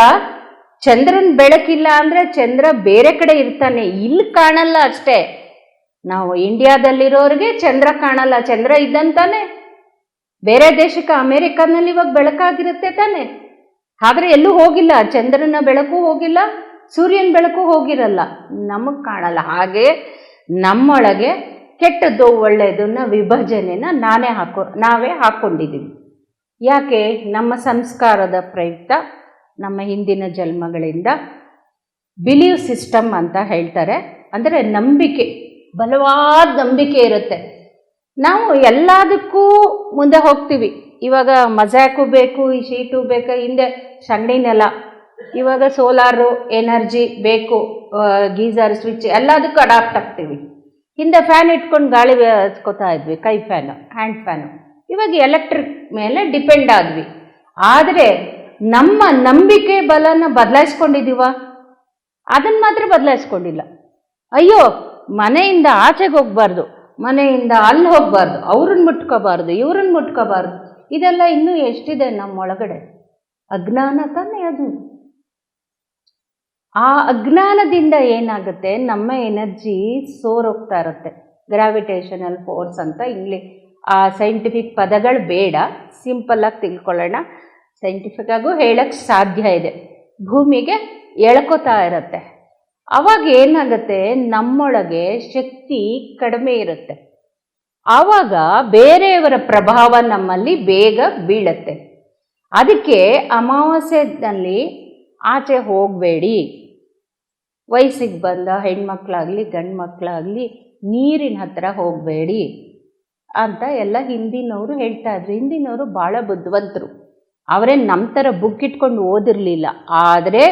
Speaker 1: ಚಂದ್ರನ ಬೆಳಕಿಲ್ಲ ಅಂದರೆ ಚಂದ್ರ ಬೇರೆ ಕಡೆ ಇರ್ತಾನೆ, ಇಲ್ಲಿ ಕಾಣಲ್ಲ ಅಷ್ಟೇ. ನಾವು ಇಂಡಿಯಾದಲ್ಲಿರೋರಿಗೆ ಚಂದ್ರ ಕಾಣಲ್ಲ, ಚಂದ್ರ ಇದ್ದಂತಾನೆ. ಬೇರೆ ದೇಶಕ್ಕೆ ಅಮೇರಿಕಾನಲ್ಲಿ ಇವಾಗ ಬೆಳಕಾಗಿರುತ್ತೆ ತಾನೆ, ಆದರೆ ಎಲ್ಲೂ ಹೋಗಿಲ್ಲ, ಚಂದ್ರನ ಬೆಳಕು ಹೋಗಿಲ್ಲ, ಸೂರ್ಯನ ಬೆಳಕು ಹೋಗಿರಲ್ಲ, ನಮಗೆ ಕಾಣಲ್ಲ. ಹಾಗೆ ನಮ್ಮೊಳಗೆ ಕೆಟ್ಟದ್ದು ಒಳ್ಳೆಯದನ್ನ ವಿಭಜನೆನ ನಾವೇ ಹಾಕ್ಕೊಂಡಿದ್ದೀವಿ. ಯಾಕೆ? ನಮ್ಮ ಸಂಸ್ಕಾರದ ಪ್ರಯುಕ್ತ, ನಮ್ಮ ಹಿಂದಿನ ಜನ್ಮಗಳಿಂದ ಬಿಲೀವ್ ಸಿಸ್ಟಮ್ ಅಂತ ಹೇಳ್ತಾರೆ. ಅಂದರೆ ನಂಬಿಕೆ, ಬಲವಾದ ನಂಬಿಕೆ ಇರುತ್ತೆ. ನಾವು ಎಲ್ಲದಕ್ಕೂ ಮುಂದೆ ಹೋಗ್ತೀವಿ. ಇವಾಗ ಮಜಾಕು ಬೇಕು, ಈ ಶೀಟು ಬೇಕು, ಹಿಂದೆ ಸಗಣಿ ನೆಲ, ಇವಾಗ ಸೋಲಾರು ಎನರ್ಜಿ ಬೇಕು, ಗೀಸರ್ ಸ್ವಿಚ್, ಎಲ್ಲದಕ್ಕೂ ಅಡಾಪ್ಟ್ ಆಗ್ತೀವಿ. ಹಿಂದೆ ಫ್ಯಾನ್ ಇಟ್ಕೊಂಡು ಗಾಳಿ ಹಚ್ಕೋತಾ ಇದ್ವಿ, ಕೈ ಫ್ಯಾನು, ಹ್ಯಾಂಡ್ ಫ್ಯಾನು. ಇವಾಗ ಎಲೆಕ್ಟ್ರಿಕ್ ಮೇಲೆ ಡಿಪೆಂಡ್ ಆದ್ವಿ. ಆದರೆ ನಮ್ಮ ನಂಬಿಕೆ ಬಲನ ಬದಲಾಯಿಸ್ಕೊಂಡಿದ್ದೀವ? ಅದನ್ನು ಮಾತ್ರ ಬದಲಾಯಿಸ್ಕೊಂಡಿಲ್ಲ. ಅಯ್ಯೋ, ಮನೆಯಿಂದ ಆಚೆಗೆ ಹೋಗ್ಬಾರ್ದು, ಮನೆಯಿಂದ ಅಲ್ಲಿ ಹೋಗ್ಬಾರ್ದು, ಅವ್ರನ್ನ ಮುಟ್ಕೋಬಾರ್ದು, ಇವ್ರನ್ನ ಮುಟ್ಕೋಬಾರ್ದು, ಇದೆಲ್ಲ ಇನ್ನೂ ಎಷ್ಟಿದೆ ನಮ್ಮೊಳಗಡೆ? ಅಜ್ಞಾನ ತಾನೇ ಅದು. ಆ ಅಜ್ಞಾನದಿಂದ ಏನಾಗುತ್ತೆ, ನಮ್ಮ ಎನರ್ಜಿ ಸೋರೋಗ್ತಾ ಇರುತ್ತೆ. ಗ್ರಾವಿಟೇಷನಲ್ ಫೋರ್ಸ್ ಅಂತ ಆ ಸೈಂಟಿಫಿಕ್ ಪದಗಳು ಬೇಡ, ಸಿಂಪಲ್ಲಾಗಿ ತಿಳ್ಕೊಳ್ಳೋಣ. ಸೈಂಟಿಫಿಕ್ ಆಗು ಹೇಳಕ್ಕೆ ಸಾಧ್ಯ ಇದೆ. ಭೂಮಿಗೆ ಎಳ್ಕೋತಾ ಇರುತ್ತೆ. ಆವಾಗ ಏನಾಗುತ್ತೆ, ನಮ್ಮೊಳಗೆ ಶಕ್ತಿ ಕಡಿಮೆ ಇರುತ್ತೆ. ಆವಾಗ ಬೇರೆಯವರ ಪ್ರಭಾವ ನಮ್ಮಲ್ಲಿ ಬೇಗ ಬೀಳುತ್ತೆ. ಅದಕ್ಕೆ ಅಮಾವಾಸ್ಯೆನಲ್ಲಿ ಆಚೆ ಹೋಗಬೇಡಿ. ವಯಸ್ಸಿಗೆ ಬಂದ ಹೆಣ್ಮಕ್ಳಾಗಲಿ ಗಂಡು ಮಕ್ಕಳಾಗಲಿ ನೀರಿನ ಹತ್ರ ಹೋಗಬೇಡಿ ಅಂತ ಎಲ್ಲ ಹಿಂದಿನವರು ಹೇಳ್ತಾ ಇದ್ರು. ಹಿಂದಿನವರು ಭಾಳ ಬುದ್ಧಿವಂತರು. ಅವರೇ ನಮ್ಮ ಥರ ಬುಕ್ ಇಟ್ಕೊಂಡು ಓದಿರಲಿಲ್ಲ, ಆದರೆ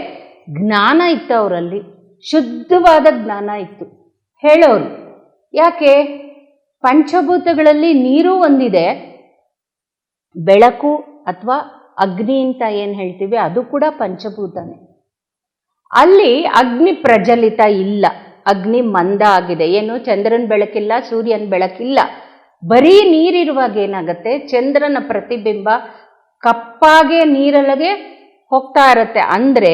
Speaker 1: ಜ್ಞಾನ ಇತ್ತು ಅವರಲ್ಲಿ, ಶುದ್ಧವಾದ ಜ್ಞಾನ ಇತ್ತು. ಹೇಳೋರು ಯಾಕೆ, ಪಂಚಭೂತಗಳಲ್ಲಿ ನೀರು ಒಂದಿದೆ, ಬೆಳಕು ಅಥವಾ ಅಗ್ನಿ ಅಂತ ಏನು ಹೇಳ್ತೀವಿ ಅದು ಕೂಡ ಪಂಚಭೂತನೇ. ಅಲ್ಲಿ ಅಗ್ನಿ ಪ್ರಜ್ವಲಿತ ಇಲ್ಲ, ಅಗ್ನಿ ಮಂದ ಆಗಿದೆ. ಏನು, ಚಂದ್ರನ ಬೆಳಕಿಲ್ಲ, ಸೂರ್ಯನ ಬೆಳಕಿಲ್ಲ, ಬರೀ ನೀರಿರುವಾಗ ಏನಾಗುತ್ತೆ, ಚಂದ್ರನ ಪ್ರತಿಬಿಂಬ ಕಪ್ಪಾಗೆ ನೀರೊಳಗೆ ಹೋಗ್ತಾ ಇರುತ್ತೆ. ಅಂದರೆ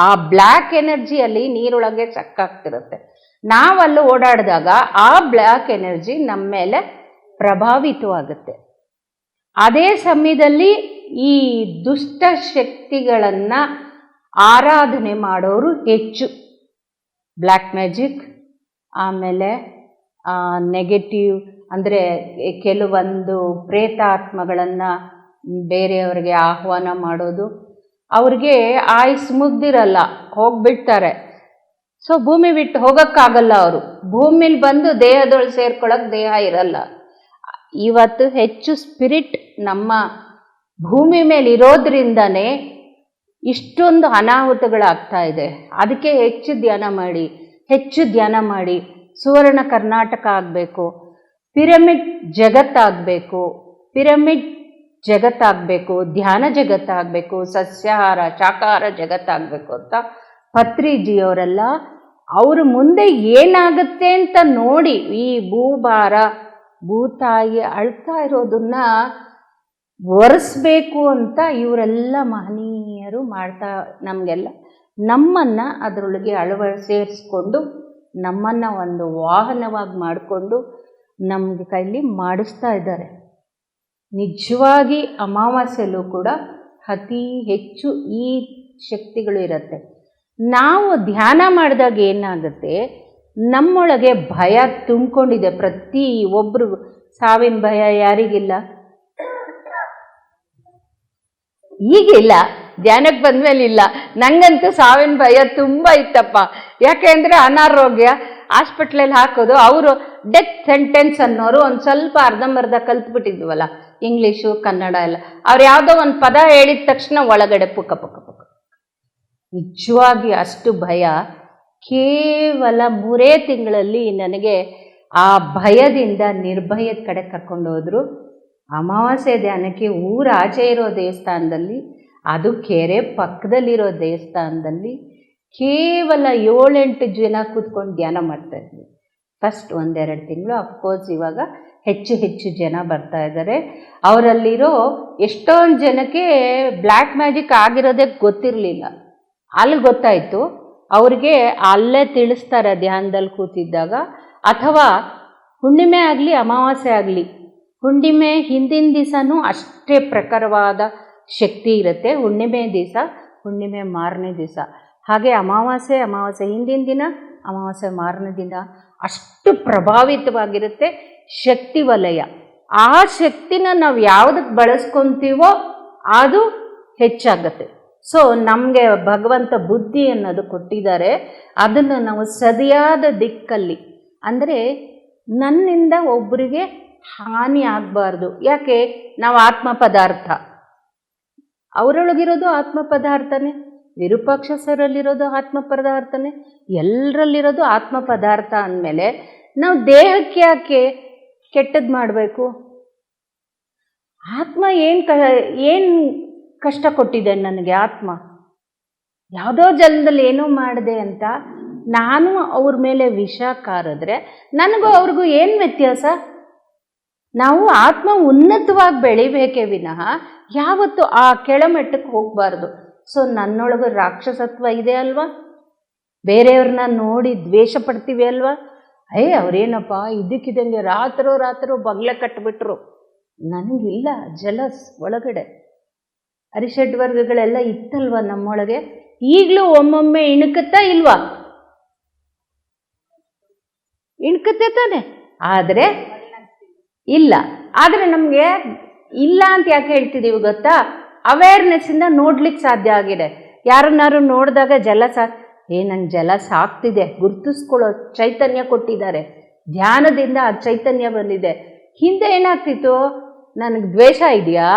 Speaker 1: ಆ ಬ್ಲ್ಯಾಕ್ ಎನರ್ಜಿಯಲ್ಲಿ ನೀರೊಳಗೆ ಚಕ್ಕಾಗ್ತಿರುತ್ತೆ. ನಾವಲ್ಲಿ ಓಡಾಡಿದಾಗ ಆ ಬ್ಲ್ಯಾಕ್ ಎನರ್ಜಿ ನಮ್ಮ ಮೇಲೆ ಪ್ರಭಾವಿತವಾಗುತ್ತೆ. ಅದೇ ಸಮಯದಲ್ಲಿ ಈ ದುಷ್ಟ ಶಕ್ತಿಗಳನ್ನು ಆರಾಧನೆ ಮಾಡೋರು ಹೆಚ್ಚು. ಬ್ಲ್ಯಾಕ್ ಮ್ಯಾಜಿಕ್, ಆಮೇಲೆ ನೆಗೆಟಿವ್ ಅಂದರೆ ಕೆಲವೊಂದು ಪ್ರೇತಾತ್ಮಗಳನ್ನು ಬೇರೆಯವರಿಗೆ ಆಹ್ವಾನ ಮಾಡೋದು. ಅವ್ರಿಗೆ ಆಯುಸ್ಸು ಮುಗ್ದಿರಲ್ಲ, ಹೋಗ್ಬಿಡ್ತಾರೆ. ಸೊ ಭೂಮಿ ಬಿಟ್ಟು ಹೋಗೋಕ್ಕಾಗಲ್ಲ. ಅವರು ಭೂಮಿಲಿ ಬಂದು ದೇಹದೊಳಗೆ ಸೇರ್ಕೊಳ್ಳೋಕೆ ದೇಹ ಇರಲ್ಲ. ಇವತ್ತು ಹೆಚ್ಚು ಸ್ಪಿರಿಟ್ ನಮ್ಮ ಭೂಮಿ ಮೇಲೆ ಇರೋದ್ರಿಂದನೇ ಇಷ್ಟೊಂದು ಅನಾಹುತಗಳಾಗ್ತಾ ಇದೆ. ಅದಕ್ಕೆ ಹೆಚ್ಚು ಧ್ಯಾನ ಮಾಡಿ ಸುವರ್ಣ ಕರ್ನಾಟಕ ಆಗಬೇಕು, ಪಿರಮಿಡ್ ಜಗತ್ತಾಗಬೇಕು, ಧ್ಯಾನ ಜಗತ್ತಾಗಬೇಕು, ಸಸ್ಯಾಹಾರ ಶಾಕಾಹಾರ ಜಗತ್ತಾಗಬೇಕು ಅಂತ ಪತ್ರಿಜಿಯವರೆಲ್ಲ ಅವರು ಮುಂದೆ ಏನಾಗುತ್ತೆ ಅಂತ ನೋಡಿ ಈ ಭೂತಾಯಿ ಅಳ್ತಾ ಇರೋದನ್ನ ಒರೆಸ್ಬೇಕು ಅಂತ ಇವರೆಲ್ಲ ಮಹನೀಯರು ಮಾಡ್ತಾ ನಮ್ಮನ್ನು ಅದರೊಳಗೆ ಸೇರಿಸ್ಕೊಂಡು ನಮ್ಮನ್ನು ಒಂದು ವಾಹನವಾಗಿ ಮಾಡಿಕೊಂಡು ನಮಗೆ ಕೈಲಿ ಮಾಡಿಸ್ತಾ ಇದ್ದಾರೆ. ನಿಜವಾಗಿ ಅಮಾವಾಸ್ಯೆಯಲ್ಲೂ ಕೂಡ ಅತಿ ಹೆಚ್ಚು ಈ ಶಕ್ತಿಗಳು ಇರುತ್ತೆ. ನಾವು ಧ್ಯಾನ ಮಾಡಿದಾಗ ಏನಾಗುತ್ತೆ, ನಮ್ಮೊಳಗೆ ಭಯ ತುಂಬಿಕೊಂಡಿದೆ. ಪ್ರತಿ ಒಬ್ರಿಗೂ ಸಾವಿನ ಭಯ ಯಾರಿಗಿಲ್ಲ? ಈಗಿಲ್ಲ, ಧ್ಯಾನಕ್ಕೆ ಬಂದಮೇಲೆ ಇಲ್ಲ. ನನಗಂತೂ ಸಾವಿನ ಭಯ ತುಂಬ ಇತ್ತಪ್ಪ. ಯಾಕೆಂದರೆ ಅನಾರೋಗ್ಯ, ಹಾಸ್ಪಿಟ್ಲಲ್ಲಿ ಹಾಕೋದು, ಅವರು ಡೆತ್ ಸೆಂಟೆನ್ಸ್ ಅನ್ನೋರು ಒಂದು ಸ್ವಲ್ಪ ಅರ್ಧಂಬರ್ಧ ಕಲ್ತ್ಬಿಟ್ಟಿದ್ವಲ್ಲ, ಇಂಗ್ಲೀಷು ಕನ್ನಡ ಎಲ್ಲ. ಅವ್ರು ಯಾವುದೋ ಒಂದು ಪದ ಹೇಳಿದ ತಕ್ಷಣ ಒಳಗಡೆ ಪುಕ್ಕ. ನಿಜವಾಗಿ ಅಷ್ಟು ಭಯ. ಕೇವಲ 3 ತಿಂಗಳಲ್ಲಿ ನನಗೆ ಆ ಭಯದಿಂದ ನಿರ್ಭಯದ ಕಡೆ ಕರ್ಕೊಂಡೋದ್ರು. ಅಮಾವಾಸ್ಯೆ ಧ್ಯಾನಕ್ಕೆ ಊರಾಚೆ ಇರೋ ದೇವಸ್ಥಾನದಲ್ಲಿ, ಅದು ಕೆರೆ ಪಕ್ಕದಲ್ಲಿರೋ ದೇವಸ್ಥಾನದಲ್ಲಿ ಕೇವಲ 7-8 ಜನ ಕೂತ್ಕೊಂಡು ಧ್ಯಾನ ಮಾಡ್ತಾಯಿದ್ವಿ. ಫಸ್ಟ್ 1-2 ತಿಂಗಳು. ಅಫ್ಕೋರ್ಸ್ ಇವಾಗ ಹೆಚ್ಚು ಜನ ಬರ್ತಾ ಇದ್ದಾರೆ. ಅವರಲ್ಲಿರೋ ಎಷ್ಟೊಂದು ಜನಕ್ಕೆ ಬ್ಲ್ಯಾಕ್ ಮ್ಯಾಜಿಕ್ ಆಗಿರೋದೇ ಗೊತ್ತಿರಲಿಲ್ಲ. ಅಲ್ಲಿ ಗೊತ್ತಾಯಿತು. ಅವ್ರಿಗೆ ಅಲ್ಲೇ ತಿಳಿಸ್ತಾರೆ ಧ್ಯಾನದಲ್ಲಿ ಕೂತಿದ್ದಾಗ. ಅಥವಾ ಹುಣ್ಣಿಮೆ ಆಗಲಿ ಅಮಾವಾಸ್ಯೆ ಆಗಲಿ, ಹುಣ್ಣಿಮೆ ಹಿಂದಿನ ದಿವಸನೂ ಅಷ್ಟೇ ಪ್ರಖರವಾದ ಶಕ್ತಿ ಇರುತ್ತೆ. ಹುಣ್ಣಿಮೆ ದಿವಸ, ಹುಣ್ಣಿಮೆ ಮಾರನೇ ದಿವಸ, ಹಾಗೆ ಅಮಾವಾಸ್ಯೆ ಹಿಂದಿನ ದಿನ, ಅಮಾವಾಸ್ಯೆ ಮಾರನೇ ದಿನ ಅಷ್ಟು ಪ್ರಭಾವಿತವಾಗಿರುತ್ತೆ ಶಕ್ತಿ ವಲಯ. ಆ ಶಕ್ತಿನ ನಾವು ಯಾವುದಕ್ಕೆ ಬಳಸ್ಕೊತೀವೋ ಅದು ಹೆಚ್ಚಾಗತ್ತೆ. ಸೊ ನಮಗೆ ಭಗವಂತ ಬುದ್ಧಿ ಅನ್ನೋದು ಕೊಟ್ಟಿದ್ದಾರೆ. ಅದನ್ನು ನಾವು ಸರಿಯಾದ ದಿಕ್ಕಲ್ಲಿ, ಅಂದರೆ ನನ್ನಿಂದ ಒಬ್ಬರಿಗೆ ಹಾನಿ ಆಗಬಾರ್ದು. ಯಾಕೆ, ನಾವು ಆತ್ಮ ಪದಾರ್ಥ, ಅವರೊಳಗಿರೋದು ಆತ್ಮ ಪದಾರ್ಥನೇ, ವಿರೂಪಾಕ್ಷಸರಲ್ಲಿರೋದು ಆತ್ಮ ಪದಾರ್ಥನೇ, ಎಲ್ಲರಲ್ಲಿರೋದು ಆತ್ಮ ಪದಾರ್ಥ ಅಂದಮೇಲೆ ನಾವು ದೇಹಕ್ಕೆ ಯಾಕೆ ಕೆಟ್ಟದ್ದು ಮಾಡಬೇಕು? ಆತ್ಮ ಏನು ಕಷ್ಟ ಕೊಟ್ಟಿದೆ ನನಗೆ ಆತ್ಮ. ಯಾವುದೋ ಜನ್ಮದಲ್ಲಿ ಏನೋ ಮಾಡಿದೆ ಅಂತ ನಾನು ಅವ್ರ ಮೇಲೆ ವಿಷ ಕಾರಿದ್ರೆ ನನಗೂ ಅವ್ರಿಗೂ ಏನು ವ್ಯತ್ಯಾಸ? ನಾವು ಆತ್ಮ ಉನ್ನತವಾಗಿ ಬೆಳಿಬೇಕೇ ವಿನಃ ಯಾವತ್ತು ಆ ಕೆಳಮಟ್ಟಕ್ಕೆ ಹೋಗಬಾರ್ದು. ಸೊ ನನ್ನೊಳಗೆ ರಾಕ್ಷಸತ್ವ ಇದೆ ಅಲ್ವಾ? ಬೇರೆಯವ್ರನ್ನ ನೋಡಿ ದ್ವೇಷ ಪಡ್ತೀವಿ ಅಲ್ವಾ? ಅವ್ರೇನಪ್ಪ ಇದಕ್ಕಿದಂಗೆ ರಾತ್ರೋ ಬಗ್ಲೆ ಕಟ್ಟಿಬಿಟ್ರು. ನನಗಿಲ್ಲ, ಜಲಸ್ ಒಳಗಡೆ ಅರಿಷಡ್ ವರ್ಗಗಳೆಲ್ಲ ಇತ್ತಲ್ವ ನಮ್ಮೊಳಗೆ. ಈಗಲೂ ಒಮ್ಮೊಮ್ಮೆ ಇಣುಕತ್ತಾ ಇಲ್ವಾ? ಇಣುಕತ್ತೆ ತಾನೆ. ಆದರೆ ಇಲ್ಲ, ಆದರೆ ನಮಗೆ ಇಲ್ಲ ಅಂತ ಯಾಕೆ ಹೇಳ್ತಿದ್ದೀವಿ ಗೊತ್ತಾ? ಅವೇರ್ನೆಸ್ಸಿಂದ ನೋಡ್ಲಿಕ್ಕೆ ಸಾಧ್ಯ ಆಗಿದೆ. ಯಾರನ್ನಾರು ನೋಡಿದಾಗ ಜಲಸ, ನಂಗೆ ಜಲಸ ಆಗ್ತಿದೆ ಗುರ್ತಿಸ್ಕೊಳ್ಳೋ ಚೈತನ್ಯ ಕೊಟ್ಟಿದ್ದಾರೆ. ಧ್ಯಾನದಿಂದ ಆ ಚೈತನ್ಯ ಬಂದಿದೆ. ಹಿಂದೆ ಏನಾಗ್ತಿತ್ತು? ನನಗೆ ದ್ವೇಷ ಇದೆಯಾ,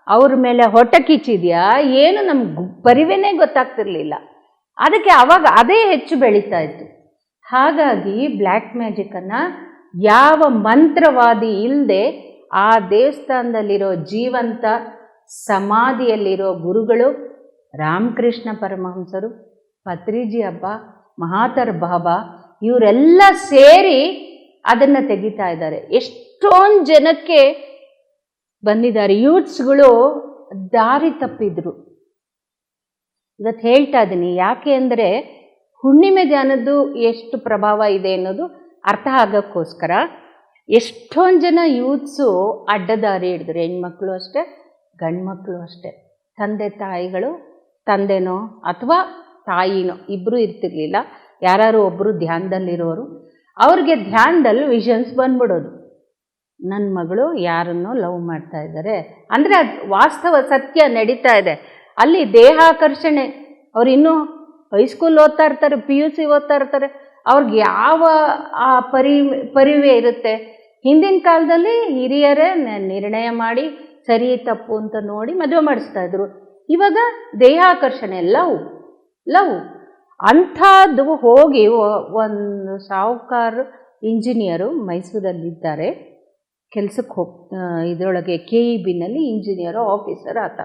Speaker 1: ಅವ್ರ ಮೇಲೆ ಹೊಟ್ಟೆ ಕಿಚ್ಚಿದೆಯಾ, ಏನು ನಮ್ಗೆ ಪರಿವೇನೇ ಗೊತ್ತಾಗ್ತಿರ್ಲಿಲ್ಲ. ಅದಕ್ಕೆ ಆವಾಗ ಅದೇ ಹೆಚ್ಚು ಬೆಳೀತಾ ಇತ್ತು. ಹಾಗಾಗಿ ಬ್ಲ್ಯಾಕ್ ಮ್ಯಾಜಿಕನ್ನು ಯಾವ ಮಂತ್ರವಾದಿ ಇಲ್ಲದೆ ಆ ದೇವಸ್ಥಾನದಲ್ಲಿರೋ ಜೀವಂತ ಸಮಾಧಿಯಲ್ಲಿರೋ ಗುರುಗಳು, ರಾಮಕೃಷ್ಣ ಪರಮಹಂಸರು, ಪತ್ರಿಜಿ ಹಬ್ಬ, ಮಹಾತರ್ ಬಾಬಾ, ಇವರೆಲ್ಲ ಸೇರಿ ಅದನ್ನು ತೆಗಿತಾ ಇದ್ದಾರೆ. ಎಷ್ಟೊಂದು ಜನಕ್ಕೆ ಬಂದಿದ್ದಾರೆ. ಯೂತ್ಸ್ಗಳು ದಾರಿ ತಪ್ಪಿದ್ರು. ಇವತ್ತು ಹೇಳ್ತಾ ಇದ್ದೀನಿ ಯಾಕೆ ಅಂದರೆ ಹುಣ್ಣಿಮೆ ಧ್ಯಾನದ್ದು ಎಷ್ಟು ಪ್ರಭಾವ ಇದೆ ಅನ್ನೋದು ಅರ್ಥ ಆಗೋಕ್ಕೋಸ್ಕರ. ಎಷ್ಟೊಂದು ಜನ ಯೂತ್ಸು ಅಡ್ಡದಾರಿ ಹಿಡಿದ್ರು. ಹೆಣ್ಮಕ್ಳು ಅಷ್ಟೇ, ಗಂಡು ಮಕ್ಕಳು ಅಷ್ಟೇ. ತಂದೆ ತಾಯಿಗಳು, ತಂದೆನೋ ಅಥವಾ ತಾಯಿನೋ ಇಬ್ಬರೂ ಇರ್ತಿರ್ಲಿಲ್ಲ, ಯಾರು ಒಬ್ಬರು ಧ್ಯಾನದಲ್ಲಿರೋರು. ಅವ್ರಿಗೆ ಧ್ಯಾನದಲ್ಲಿ ವಿಷನ್ಸ್ ಬಂದ್ಬಿಡೋದು, ನನ್ನ ಮಗಳು ಯಾರನ್ನೋ ಲವ್ ಮಾಡ್ತಾ ಇದ್ದಾರೆ ಅಂದರೆ ಅದು ವಾಸ್ತವ ಸತ್ಯ ನಡೀತಾ ಇದೆ. ಅಲ್ಲಿ ದೇಹಾಕರ್ಷಣೆ. ಅವ್ರು ಇನ್ನೂ ಹೈಸ್ಕೂಲ್ ಓದ್ತಾ ಇರ್ತಾರೆ, PUC ಓದ್ತಾ ಇರ್ತಾರೆ. ಅವ್ರಿಗೆ ಯಾವ ಆ ಪರಿವೇ ಇರುತ್ತೆ. ಹಿಂದಿನ ಕಾಲದಲ್ಲಿ ಹಿರಿಯರೇ ನಿರ್ಣಯ ಮಾಡಿ ಸರಿ ತಪ್ಪು ಅಂತ ನೋಡಿ ಮದುವೆ ಮಾಡಿಸ್ತಾ ಇದ್ರು. ಇವಾಗ ದೇಹಾಕರ್ಷಣೆ, ಲವ್ ಅಂಥದ್ದು ಹೋಗಿ ಒಂದು ಸಾಹುಕಾರ ಇಂಜಿನಿಯರು ಮೈಸೂರಲ್ಲಿದ್ದಾರೆ, ಕೆಲಸಕ್ಕೆ ಇದರೊಳಗೆ KEBನಲ್ಲಿ ಇಂಜಿನಿಯರು ಆಫೀಸರ್ ಆತ.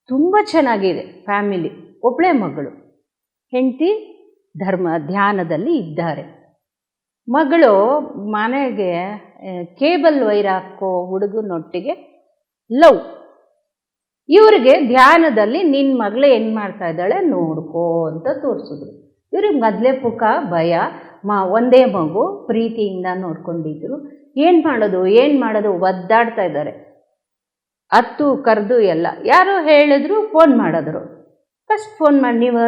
Speaker 1: ತುಂಬ ಚೆನ್ನಾಗಿದೆ ಫ್ಯಾಮಿಲಿ. ಒಬ್ಬಳೇ ಮಗಳು, ಹೆಂಡತಿ ಧ್ಯಾನದಲ್ಲಿ ಇದ್ದಾರೆ. ಮಗಳು ಮನೆಗೆ ಕೇಬಲ್ ವೈರ್ ಹಾಕೋ ಹುಡುಗನೊಟ್ಟಿಗೆ ಲವ್. ಇವ್ರಿಗೆ ಧ್ಯಾನದಲ್ಲಿ ನಿನ್ನ ಮಗಳು ಏನು ಮಾಡ್ತಾ ಇದ್ದಾಳೆ ನೋಡ್ಕೋ ಅಂತ ತೋರಿಸಿದ್ರು. ಇವ್ರಿಗೆ ಮೊದಲೇ ಪುಕ ಭಯ. ಒಂದೇ ಮಗು, ಪ್ರೀತಿಯಿಂದ ನೋಡ್ಕೊಂಡಿದ್ರು. ಏನು ಮಾಡೋದು ಒದ್ದಾಡ್ತಾ ಇದ್ದಾರೆ. ಹತ್ತು ಕರೆದು ಎಲ್ಲ ಯಾರೋ ಹೇಳಿದ್ರು, ಫೋನ್ ಮಾಡಿದ್ರು. ಫಸ್ಟ್ ಫೋನ್ ಮಾಡಿ ನೀವು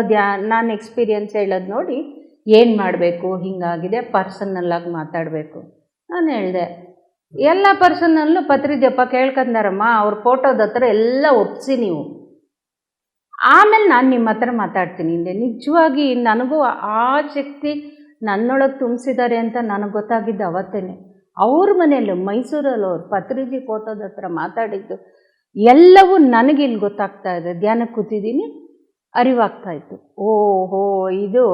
Speaker 1: ನಾನು ಎಕ್ಸ್ಪೀರಿಯನ್ಸ್ ಹೇಳೋದು ನೋಡಿ ಏನು ಮಾಡಬೇಕು, ಹೀಗಾಗಿದೆ, ಪರ್ಸನಲ್ಲಾಗಿ ಮಾತಾಡಬೇಕು. ನಾನು ಹೇಳಿದೆ ಎಲ್ಲ ಪರ್ಸನಲ್ಲು ಪತ್ರಿಜಪ್ಪ ಕೇಳ್ಕೊಂಡಾರಮ್ಮ, ಅವ್ರ ಫೋಟೋದ ಹತ್ರ ಎಲ್ಲ ಒಪ್ಪಿಸಿ ನೀವು, ಆಮೇಲೆ ನಾನು ನಿಮ್ಮ ಹತ್ರ ಮಾತಾಡ್ತೀನಿ ಹಿಂದೆ. ನಿಜವಾಗಿ ನನಗೂ ಆ ಶಕ್ತಿ ನನ್ನೊಳಗೆ ತುಂಬಿಸಿದ್ದಾರೆ ಅಂತ ನನಗೆ ಗೊತ್ತಾಗಿದ್ದು ಅವತ್ತೇನೆ. ಅವ್ರ ಮನೆಯಲ್ಲೂ ಮೈಸೂರಲ್ಲಿ ಅವ್ರು ಪತ್ರಿಜಿ ಫೋಟೋದ ಹತ್ರ ಮಾತಾಡಿದ್ದು ಎಲ್ಲವೂ ನನಗಿಲ್ಲಿ ಗೊತ್ತಾಗ್ತಾ ಇದೆ. ಧ್ಯಾನಕ್ಕೆ ಕೂತಿದ್ದೀನಿ, ಅರಿವಾಗ್ತಾಯಿತ್ತು. ಓಹೋ, ಇದು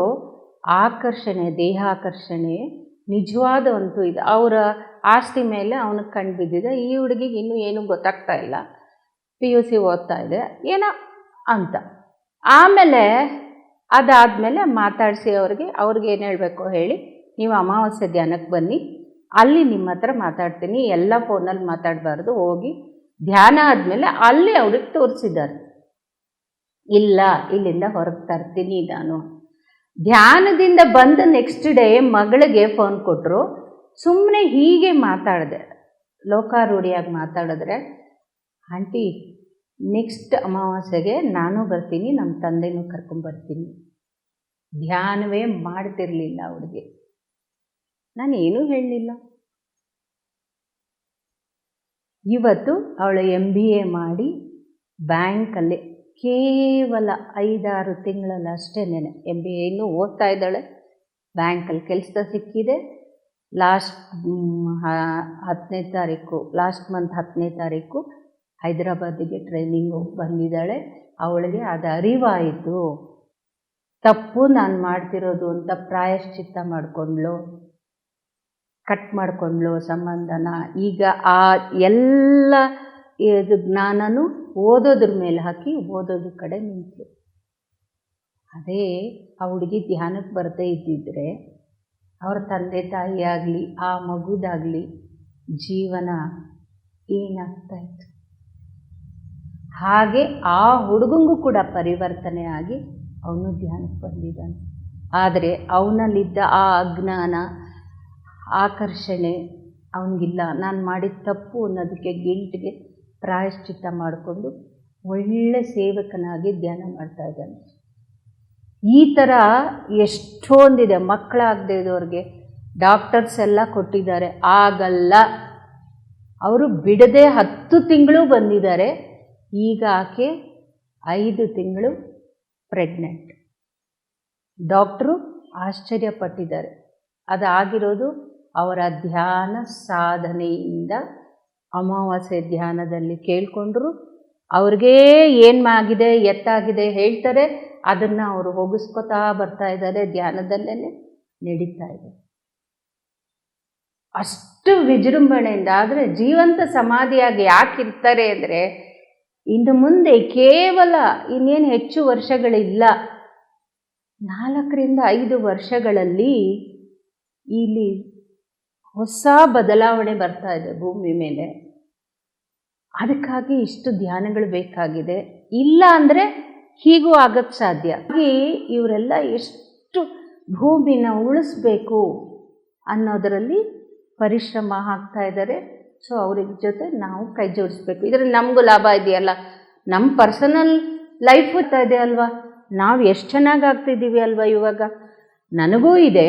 Speaker 1: ಆಕರ್ಷಣೆ, ದೇಹಾಕರ್ಷಣೆ ನಿಜವಾದ ಒಂದು ಇದು. ಅವರ ಆಸ್ತಿ ಮೇಲೆ ಅವನಿಗೆ ಕಂಡು ಬಿದ್ದಿದೆ. ಈ ಹುಡುಗಿಗೆ ಇನ್ನೂ ಏನೂ ಗೊತ್ತಾಗ್ತಾ ಇಲ್ಲ, PUC ಓದ್ತಾ ಇದೆ ಏನೋ ಅಂತ. ಆಮೇಲೆ ಅದಾದಮೇಲೆ ಮಾತಾಡಿಸಿ ಅವ್ರಿಗೆ ಏನು ಹೇಳಬೇಕು ಹೇಳಿ, ನೀವು ಅಮಾವಾಸ್ಯೆ ಧ್ಯಾನಕ್ಕೆ ಬನ್ನಿ, ಅಲ್ಲಿ ನಿಮ್ಮ ಹತ್ರ ಮಾತಾಡ್ತೀನಿ, ಎಲ್ಲ ಫೋನಲ್ಲಿ ಮಾತಾಡಬಾರ್ದು, ಹೋಗಿ ಧ್ಯಾನ ಆದಮೇಲೆ ಅಲ್ಲಿ ಅವ್ರಿಗೆ ತೋರಿಸಿದ್ದಾರೆ. ಇಲ್ಲ, ಇಲ್ಲಿಂದ ಹೊರಗೆ ತರ್ತೀನಿ ನಾನು. ಧ್ಯಾನದಿಂದ ಬಂದ ನೆಕ್ಸ್ಟ್ ಡೇ ಮಗಳಿಗೆ ಫೋನ್ ಕೊಟ್ಟರು. ಸುಮ್ಮನೆ ಹೀಗೆ ಮಾತಾಡಿದೆ, ಲೋಕಾರೂಢಿಯಾಗಿ ಮಾತಾಡಿದ್ರೆ, ಆಂಟಿ ನೆಕ್ಸ್ಟ್ ಅಮಾವಾಸ್ಯೆಗೆ ನಾನು ಬರ್ತೀನಿ, ನಮ್ಮ ತಂದೆನೂ ಕರ್ಕೊಂಬರ್ತೀನಿ. ಧ್ಯಾನವೇ ಮಾಡ್ತಿರ್ಲಿಲ್ಲ ಅವ್ರಿಗೆ. ನಾನೇನೂ ಹೇಳಲಿಲ್ಲ. ಇವತ್ತು ಅವಳು MBA ಮಾಡಿ ಬ್ಯಾಂಕಲ್ಲಿ ಕೇವಲ 5-6 ತಿಂಗಳಲ್ಲಿ ಅಷ್ಟೇನೆ MBA ಇನ್ನೂ ಓದ್ತಾ ಇದ್ದಾಳೆ. ಬ್ಯಾಂಕಲ್ಲಿ ಕೆಲಸ ಸಿಕ್ಕಿದೆ. ಲಾಸ್ಟ್ ಮಂತ್ 10ನೇ ತಾರೀಕು ಹೈದರಾಬಾದಿಗೆ ಟ್ರೈನಿಂಗ್ ಬಂದಿದ್ದಾಳೆ. ಅವಳಿಗೆ ಅದು ಅರಿವಾಯಿತು, ತಪ್ಪು ನಾನು ಮಾಡ್ತಿರೋದು ಅಂತ ಪ್ರಾಯಶ್ಚಿತ್ತ ಮಾಡಿಕೊಂಡ್ಳು, ಕಟ್ ಮಾಡಿಕೊಂಡ್ಳು ಸಂಬಂಧನ. ಈಗ ಆ ಎಲ್ಲ ಇದು ಜ್ಞಾನನೂ ಓದೋದ್ರ ಮೇಲೆ ಹಾಕಿ ಓದೋದ್ರ ಕಡೆ ನಿಂತಳು. ಅದೇ ಆ ಹುಡುಗಿ ಧ್ಯಾನಕ್ಕೆ ಬರದೇ ಇದ್ದಿದ್ರೆ ಅವ್ರ ತಂದೆ ತಾಯಿ ಆಗಲಿ ಆ ಮಗುದಾಗಲಿ ಜೀವನ ಏನಾಗ್ತಾಯಿತ್ತು. ಹಾಗೆ ಆ ಹುಡುಗಂಗೂ ಕೂಡ ಪರಿವರ್ತನೆ ಆಗಿ ಅವನು ಧ್ಯಾನಕ್ಕೆ ಬಂದಿದ್ದಾನೆ. ಆದರೆ ಅವನಲ್ಲಿದ್ದ ಆ ಅಜ್ಞಾನ, ಆಕರ್ಷಣೆ ಅವನಿಗಿಲ್ಲ. ನಾನು ಮಾಡಿದ ತಪ್ಪು ಅನ್ನೋದಕ್ಕೆ ಗಿಲ್ಟ್ಗೆ ಪ್ರಾಯಶ್ಚಿತ್ತ ಮಾಡಿಕೊಂಡು ಒಳ್ಳೆ ಸೇವಕನಾಗಿ ಧ್ಯಾನ ಮಾಡ್ತಾ ಇದ್ದಾನೆ. ಈ ಥರ ಎಷ್ಟೊಂದಿದೆ. ಮಕ್ಕಳಾಗದೇ ಇದ್ದವ್ರಿಗೆ ಡಾಕ್ಟರ್ಸ್ ಎಲ್ಲ ಕೊಟ್ಟಿದ್ದಾರೆ, ಆಗಲ್ಲ. ಅವರು ಬಿಡದೆ 10 ತಿಂಗಳು ಬಂದಿದ್ದಾರೆ. ಈಗ ಆಕೆ 5 ತಿಂಗಳು ಪ್ರೆಗ್ನೆಂಟ್. ಡಾಕ್ಟ್ರು ಆಶ್ಚರ್ಯಪಟ್ಟಿದ್ದಾರೆ. ಅದಾಗಿರೋದು ಅವರ ಧ್ಯಾನ ಸಾಧನೆಯಿಂದ. ಅಮಾವಾಸ್ಯೆ ಧ್ಯಾನದಲ್ಲಿ ಕೇಳಿಕೊಂಡ್ರು. ಅವ್ರಿಗೇ ಏನಾಗಿದೆ ಎತ್ತಾಗಿದೆ ಹೇಳ್ತಾರೆ, ಅದನ್ನು ಅವರು ಹೋಗಿಸ್ಕೊತಾ ಬರ್ತಾ ಇದ್ದಾರೆ. ಧ್ಯಾನದಲ್ಲೇ ನಡೀತಾ ಇದೆ. ಅಷ್ಟು ವಿಜೃಂಭಣೆಯಿಂದ. ಆದರೆ ಜೀವಂತ ಸಮಾಧಿಯಾಗಿ ಯಾಕಿರ್ತಾರೆ ಅಂದರೆ, ಇನ್ನು ಮುಂದೆ ಕೇವಲ ಇನ್ನೇನು ಹೆಚ್ಚು ವರ್ಷಗಳಿಲ್ಲ, 4ರಿಂದ 5 ವರ್ಷಗಳಲ್ಲಿ ಇಲ್ಲಿ ಹೊಸ ಬದಲಾವಣೆ ಬರ್ತಾ ಇದೆ ಭೂಮಿ ಮೇಲೆ. ಅದಕ್ಕಾಗಿ ಇಷ್ಟು ಧ್ಯಾನಗಳು ಬೇಕಾಗಿದೆ. ಇಲ್ಲ ಅಂದರೆ ಹೀಗೂ ಆಗಕ್ಕೆ ಸಾಧ್ಯ. ಹಾಗೆ ಇವರೆಲ್ಲ ಎಷ್ಟು ಭೂಮಿನ ಉಳಿಸ್ಬೇಕು ಅನ್ನೋದರಲ್ಲಿ ಪರಿಶ್ರಮ ಹಾಕ್ತಾ ಇದ್ದಾರೆ. ಸೊ ಅವ್ರಿಗೆ ಜೊತೆ ನಾವು ಕೈ ಜೋಡಿಸ್ಬೇಕು. ಇದರಲ್ಲಿ ನಮಗೂ ಲಾಭ ಇದೆಯಲ್ಲ, ನಮ್ಮ ಪರ್ಸನಲ್ ಲೈಫ್ ಇರ್ತಾ ಇದೆ ಅಲ್ವಾ, ನಾವು ಎಷ್ಟು ಚೆನ್ನಾಗಿ ಆಗ್ತಿದ್ದೀವಿ ಅಲ್ವಾ. ಇವಾಗ ನನಗೂ ಇದೆ,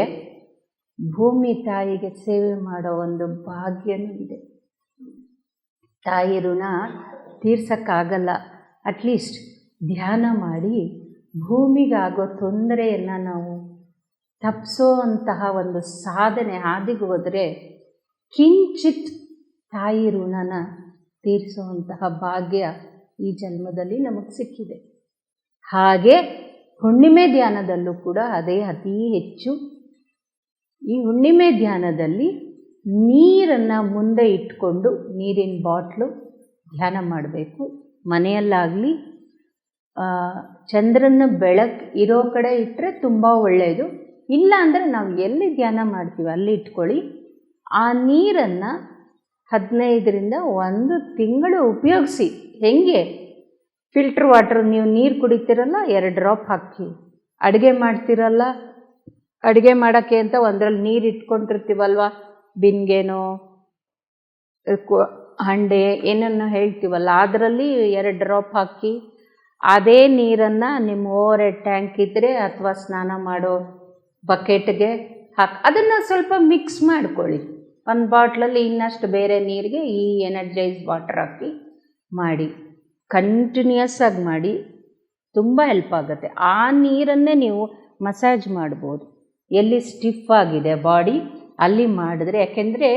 Speaker 1: ಭೂಮಿ ತಾಯಿಗೆ ಸೇವೆ ಮಾಡೋ ಒಂದು ಭಾಗ್ಯನೂ ಇದೆ. ತಾಯಿ ಋಣ ತೀರ್ಸೋಕ್ಕಾಗಲ್ಲ. ಅಟ್ಲೀಸ್ಟ್ ಧ್ಯಾನ ಮಾಡಿ ಭೂಮಿಗಾಗೋ ತೊಂದರೆಯನ್ನು ನಾವು ತಪ್ಪಿಸೋ ಅಂತಹ ಒಂದು ಸಾಧನೆ ಹಾದಿಗೆ ಹೋದರೆ ಕಿಂಚಿತ್ ತಾಯಿ ಋಣನ ತೀರಿಸುವಂತಹ ಭಾಗ್ಯ ಈ ಜನ್ಮದಲ್ಲಿ ನಮಗೆ ಸಿಕ್ಕಿದೆ. ಹಾಗೆ ಹುಣ್ಣಿಮೆ ಧ್ಯಾನದಲ್ಲೂ ಕೂಡ ಅದೇ ಅತೀ ಹೆಚ್ಚು. ಈ ಹುಣ್ಣಿಮೆ ಧ್ಯಾನದಲ್ಲಿ ನೀರನ್ನು ಮುಂದೆ ಇಟ್ಕೊಂಡು ನೀರಿನ ಬಾಟ್ಲು ಧ್ಯಾನ ಮಾಡಬೇಕು. ಮನೆಯಲ್ಲಾಗಲಿ ಚಂದ್ರನ ಬೆಳಕು ಇರೋ ಕಡೆ ಇಟ್ಟರೆ ತುಂಬ ಒಳ್ಳೆಯದು. ಇಲ್ಲ ಅಂದರೆ ನಾವು ಎಲ್ಲಿ ಧ್ಯಾನ ಮಾಡ್ತೀವಿ ಅಲ್ಲಿ ಇಟ್ಕೊಳ್ಳಿ. ಆ ನೀರನ್ನು 15ರಿಂದ 1 ತಿಂಗಳು ಉಪಯೋಗಿಸಿ. ಹೆಂಗೆ ಫಿಲ್ಟ್ರ್ ವಾಟರ್, ನೀವು ನೀರು ಕುಡಿತೀರಲ್ಲ 2 ಡ್ರಾಪ್ ಹಾಕಿ. ಅಡುಗೆ ಮಾಡ್ತೀರಲ್ಲ, ಅಡುಗೆ ಮಾಡೋಕ್ಕೆ ಅಂತ ಒಂದರಲ್ಲಿ ನೀರು ಇಟ್ಕೊಂಡಿರ್ತೀವಲ್ವ, ಬಿನ್ಗೆನೋ ಹಂಡೆ ಏನನ್ನು ಹೇಳ್ತೀವಲ್ಲ, ಅದರಲ್ಲಿ 2 ಡ್ರಾಪ್ ಹಾಕಿ ಅದೇ ನೀರನ್ನು ನಿಮ್ಮ ಓವರ್ ಹೆಡ್ ಟ್ಯಾಂಕ್ ಇದ್ದರೆ ಅಥವಾ ಸ್ನಾನ ಮಾಡೋ ಬಕೆಟ್ಗೆ ಹಾಕಿ ಅದನ್ನು ಸ್ವಲ್ಪ ಮಿಕ್ಸ್ ಮಾಡ್ಕೊಳ್ಳಿ. 1 ಬಾಟ್ಲಲ್ಲಿ ಇನ್ನಷ್ಟು ಬೇರೆ ನೀರಿಗೆ ಈ ಎನರ್ಜೈಸ್ ವಾಟರ್ ಹಾಕಿ ಮಾಡಿ. ಕಂಟಿನ್ಯೂಸ್ ಆಗಿ ಮಾಡಿ, ತುಂಬ ಹೆಲ್ಪ್ ಆಗುತ್ತೆ. ಆ ನೀರನ್ನೇ ನೀವು ಮಸಾಜ್ ಮಾಡ್ಬೋದು. ಎಲ್ಲಿ ಸ್ಟಿಫ್ ಆಗಿದೆ ಬಾಡಿ ಅಲ್ಲಿ ಮಾಡಿದ್ರೆ, ಯಾಕೆಂದರೆ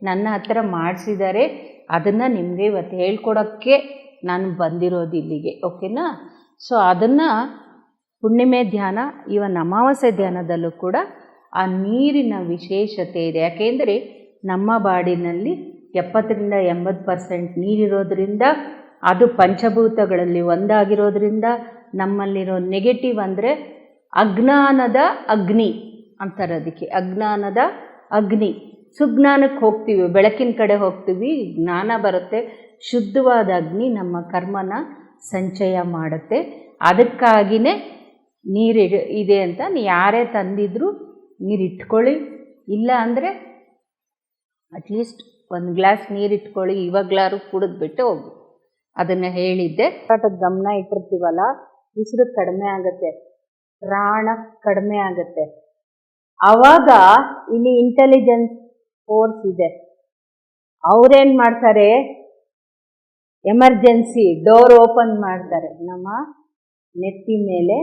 Speaker 1: ನನ್ನ ಹತ್ರ ಮಾಡಿಸಿದ್ದಾರೆ, ಅದನ್ನು ನಿಮಗೆ ಇವತ್ತು ಹೇಳ್ಕೊಡೋಕ್ಕೆ ನಾನು ಬಂದಿರೋದು ಇಲ್ಲಿಗೆ. ಓಕೆನಾ? ಸೊ ಅದನ್ನು ಹುಣ್ಣಿಮೆ ಧ್ಯಾನ, ಇವನ್ ಅಮಾವಾಸ್ಯೆ ಧ್ಯಾನದಲ್ಲೂ ಕೂಡ ಆ ನೀರಿನ ವಿಶೇಷತೆ ಇದೆ. ಯಾಕೆಂದರೆ ನಮ್ಮ ಬಾಡಿನಲ್ಲಿ 70ರಿಂದ 80% ನೀರಿರೋದ್ರಿಂದ, ಅದು ಪಂಚಭೂತಗಳಲ್ಲಿ ಒಂದಾಗಿರೋದ್ರಿಂದ ನಮ್ಮಲ್ಲಿರೋ ನೆಗೆಟಿವ್ ಅಂದರೆ ಅಜ್ಞಾನದ ಅಗ್ನಿ ಅಂತಾರೆ. ಅದಕ್ಕೆ ಅಜ್ಞಾನದ ಅಗ್ನಿ. ಸುಜ್ಞಾನಕ್ಕೆ ಹೋಗ್ತೀವಿ, ಬೆಳಕಿನ ಕಡೆ ಹೋಗ್ತೀವಿ, ಜ್ಞಾನ ಬರುತ್ತೆ. ಶುದ್ಧವಾದ ಅಗ್ನಿ ನಮ್ಮ ಕರ್ಮನ ಸಂಚಯ ಮಾಡುತ್ತೆ. ಅದಕ್ಕಾಗಿಯೇ ನೀರು ಇದೆ ಅಂತ ಯಾರೇ ತಂದಿದ್ರೂ ನೀರು ಇಟ್ಕೊಳ್ಳಿ. ಇಲ್ಲ ಅಂದರೆ ಅಟ್ಲೀಸ್ಟ್ 1 ಗ್ಲಾಸ್ ನೀರು ಇಟ್ಕೊಳ್ಳಿ. ಇವಾಗಲಾರು ಕುಡಿದ್ಬಿಟ್ಟು ಹೋಗಿ. ಅದನ್ನು ಹೇಳಿದ್ದೆ. ಗಮನ ಇಟ್ಟಿರ್ತೀವಲ್ಲ, ಉಸಿರು ಕಡಿಮೆ ಆಗುತ್ತೆ, ಪ್ರಾಣ ಕಡಿಮೆ ಆಗುತ್ತೆ. ಆವಾಗ ಇಲ್ಲಿ ಇಂಟೆಲಿಜೆನ್ಸ್ ಫೋರ್ಸ್ ಇದೆ. ಅವರೇನು ಮಾಡ್ತಾರೆ, ಎಮರ್ಜೆನ್ಸಿ ಡೋರ್ ಓಪನ್ ಮಾಡ್ತಾರೆ. ನಮ್ಮ ನೆತ್ತಿ ಮೇಲೆ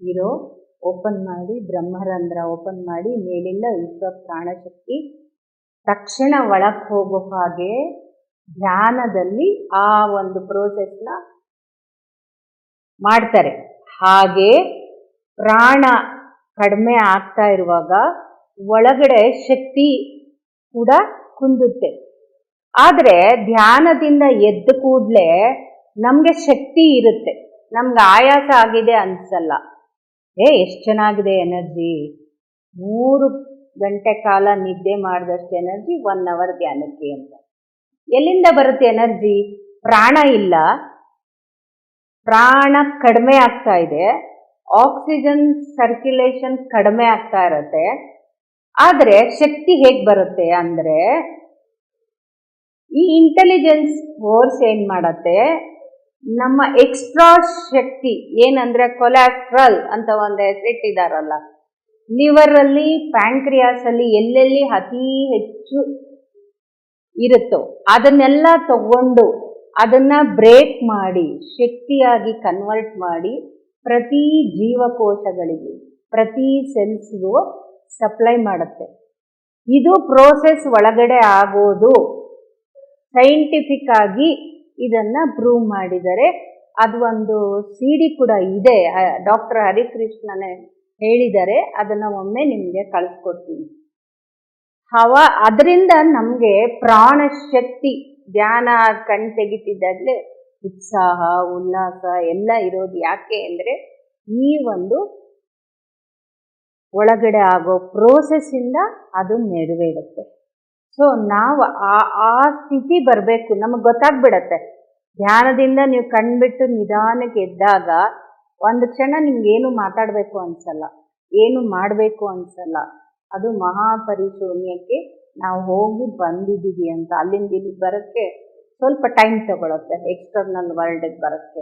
Speaker 1: ಇರೋ ಓಪನ್ ಮಾಡಿ, ಬ್ರಹ್ಮರಂಧ್ರ ಓಪನ್ ಮಾಡಿ, ಮೇಲಿಂದ ವಿಶ್ವ ಪ್ರಾಣಶಕ್ತಿ ತಕ್ಷಣ ಒಳಕ್ಕೆ ಹೋಗೋ ಹಾಗೆ ಧ್ಯಾನದಲ್ಲಿ ಆ ಒಂದು ಪ್ರೋಸೆಸ್ನ ಮಾಡ್ತಾರೆ. ಹಾಗೆ ಪ್ರಾಣ ಕಡಿಮೆ ಆಗ್ತಾ ಇರುವಾಗ ಒಳಗಡೆ ಶಕ್ತಿ ಕೂಡ ಕುಂದುತ್ತೆ. ಆದರೆ ಧ್ಯಾನದಿಂದ ಎದ್ದ ಕೂಡಲೇ ನಮಗೆ ಶಕ್ತಿ ಇರುತ್ತೆ, ನಮ್ಗೆ ಆಯಾಸ ಆಗಿದೆ ಅನಿಸಲ್ಲ. ಎಷ್ಟು ಚೆನ್ನಾಗಿದೆ ಎನರ್ಜಿ, 3 ಗಂಟೆ ಕಾಲ ನಿದ್ದೆ ಮಾಡಿದಷ್ಟು ಎನರ್ಜಿ 1 ಅವರ್ ಧ್ಯಾನಕ್ಕೆ ಅಂತ. ಎಲ್ಲಿಂದ ಬರುತ್ತೆ ಎನರ್ಜಿ? ಪ್ರಾಣ ಇಲ್ಲ, ಪ್ರಾಣ ಕಡಿಮೆ ಆಗ್ತಾ ಇದೆ, ಆಕ್ಸಿಜನ್ ಸರ್ಕ್ಯುಲೇಷನ್ ಕಡಿಮೆ ಆಗ್ತಾ ಇರುತ್ತೆ. ಆದರೆ ಶಕ್ತಿ ಹೇಗೆ ಬರುತ್ತೆ ಅಂದರೆ, ಈ ಇಂಟೆಲಿಜೆನ್ಸ್ ಫೋರ್ಸ್ ಏನು ಮಾಡತ್ತೆ, ನಮ್ಮ ಎಕ್ಸ್ಟ್ರಾ ಶಕ್ತಿ ಏನಂದರೆ ಕೊಲೆಸ್ಟ್ರಾಲ್ ಅಂತ ಒಂದು ಹೆಸರಿಟ್ಟಿದ್ದಾರಲ್ಲ, ಲಿವರಲ್ಲಿ ಪ್ಯಾಂಕ್ರಿಯಾಸಲ್ಲಿ ಎಲ್ಲೆಲ್ಲಿ ಅತಿ ಹೆಚ್ಚು ಇರುತ್ತೋ ಅದನ್ನೆಲ್ಲ ತಗೊಂಡು ಅದನ್ನು ಬ್ರೇಕ್ ಮಾಡಿ ಶಕ್ತಿಯಾಗಿ ಕನ್ವರ್ಟ್ ಮಾಡಿ ಪ್ರತಿ ಜೀವಕೋಶಗಳಿಗೂ ಪ್ರತಿ ಸೆಲ್ಸ್ಗೂ ಸಪ್ಲೈ ಮಾಡುತ್ತೆ. ಇದು ಪ್ರೋಸೆಸ್ ಒಳಗಡೆ ಆಗೋದು. ಸೈಂಟಿಫಿಕ್ ಆಗಿ ಇದನ್ನು ಪ್ರೂವ್ ಮಾಡಿದರೆ. ಅದು ಒಂದು CD ಕೂಡ ಇದೆ, ಡಾಕ್ಟರ್ ಹರಿಕೃಷ್ಣನೇ ಹೇಳಿದ್ದಾರೆ. ಅದನ್ನು ಒಮ್ಮೆ ನಿಮಗೆ ಕಳಿಸ್ಕೊಡ್ತೀನಿ. ಅದರಿಂದ ನಮಗೆ ಪ್ರಾಣ ಶಕ್ತಿ, ಧ್ಯಾನ ಕಣ್ ತೆಗಿತಿದ್ದಾಗಲೇ ಉತ್ಸಾಹ ಉಲ್ಲಾಸ ಎಲ್ಲ ಇರೋದು ಯಾಕೆ ಅಂದರೆ ಈ ಒಂದು ಒಳಗಡೆ ಆಗೋ ಪ್ರೋಸೆಸ್ಸಿಂದ ಅದು ನೆರವೇರುತ್ತೆ. ಸೊ ನಾವು ಆ ಸ್ಥಿತಿ ಬರಬೇಕು, ನಮಗೆ ಗೊತ್ತಾಗ್ಬಿಡತ್ತೆ. ಧ್ಯಾನದಿಂದ ನೀವು ಕಣ್ಬಿಟ್ಟು ನಿಧಾನಕ್ಕೆ ಎದ್ದಾಗ ಒಂದು ಕ್ಷಣ ನಿಮ್ಗೇನು ಮಾತಾಡಬೇಕು ಅನಿಸಲ್ಲ, ಏನು ಮಾಡಬೇಕು ಅನಿಸಲ್ಲ. ಅದು ಮಹಾಪರಿಶೂನ್ಯಕ್ಕೆ ನಾವು ಹೋಗಿ ಬಂದಿದ್ದೀವಿ ಅಂತ. ಅಲ್ಲಿಂದ ಇಲ್ಲಿಗೆ ಬರೋಕ್ಕೆ ಸ್ವಲ್ಪ ಟೈಮ್ ತಗೊಳುತ್ತೆ, ಎಕ್ಸ್ಟರ್ನಲ್ ವರ್ಲ್ಡಿಗೆ ಬರೋಕ್ಕೆ.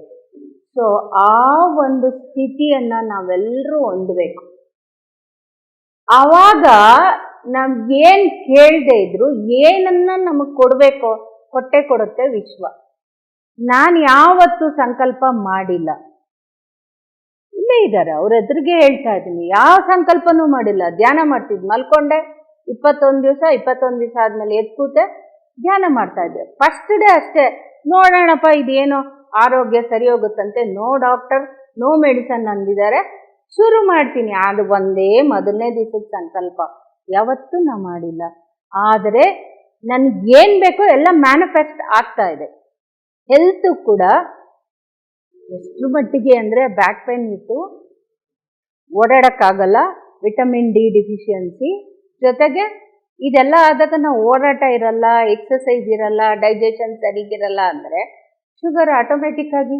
Speaker 1: ಸೊ ಆ ಒಂದು ಸ್ಥಿತಿಯನ್ನು ನಾವೆಲ್ಲರೂ ಹೊಂದಬೇಕು. ಆವಾಗ ನಾವೇನು ಕೇಳದೆ ಇದ್ರು ಏನನ್ನ ನಮಗೆ ಕೊಡಬೇಕೋ ಕೊಟ್ಟೆ ಕೊಡುತ್ತೆ ವಿಶ್ವ. ನಾನು ಯಾವತ್ತೂ ಸಂಕಲ್ಪ ಮಾಡಿಲ್ಲ, ಇಲ್ಲೇ ಇದ್ದಾರೆ ಅವ್ರ ಎದುರಿಗೆ ಹೇಳ್ತಾ ಇದ್ದೀನಿ, ಯಾವ ಸಂಕಲ್ಪನೂ ಮಾಡಿಲ್ಲ. ಧ್ಯಾನ ಮಾಡ್ತಿದ್ದೆ, ಮಲ್ಕೊಂಡೆ, 21 ದಿವಸ ಆದಮೇಲೆ ಎದ್ದು ಕೂತೆ ಧ್ಯಾನ ಮಾಡ್ತಾ ಇದ್ದೆ. ಫಸ್ಟ್ ಡೇ ಅಷ್ಟೇ, ನೋಡೋಣಪ್ಪ ಇದೇನೋ ಆರೋಗ್ಯ ಸರಿ ಹೋಗುತ್ತಂತೆ, ನೋ ಡಾಕ್ಟರ್ ನೋ ಮೆಡಿಸನ್ ಅಂದಿದ್ದಾರೆ, ಶುರು ಮಾಡ್ತೀನಿ. ಅದು ಒಂದೇ ಮೊದಲನೇ ದಿವಸದ ಸಂಕಲ್ಪ, ಯಾವತ್ತೂ ನಾ ಮಾಡಿಲ್ಲ. ಆದರೆ ನನಗೇನು ಬೇಕೋ ಎಲ್ಲ ಮ್ಯಾನಿಫೆಸ್ಟ್ ಆಗ್ತಾ ಇದೆ. ಹೆಲ್ತು ಕೂಡ ಎಷ್ಟು ಮಟ್ಟಿಗೆ ಅಂದರೆ ಬ್ಯಾಕ್ ಪೇನ್ ಇತ್ತು, ಓಡಾಡೋಕ್ಕಾಗಲ್ಲ, ವಿಟಮಿನ್ D ಡಿಫಿಷಿಯನ್ಸಿ, ಜೊತೆಗೆ ಇದೆಲ್ಲ ಆದಾಗ ನಾವು ಓಡಾಟ ಇರಲ್ಲ, ಎಕ್ಸಸೈಸ್ ಇರಲ್ಲ, ಡೈಜೆಷನ್ ಸರಿಗಿರಲ್ಲ ಅಂದರೆ ಶುಗರ್ ಆಟೋಮೆಟಿಕ್ಕಾಗಿ.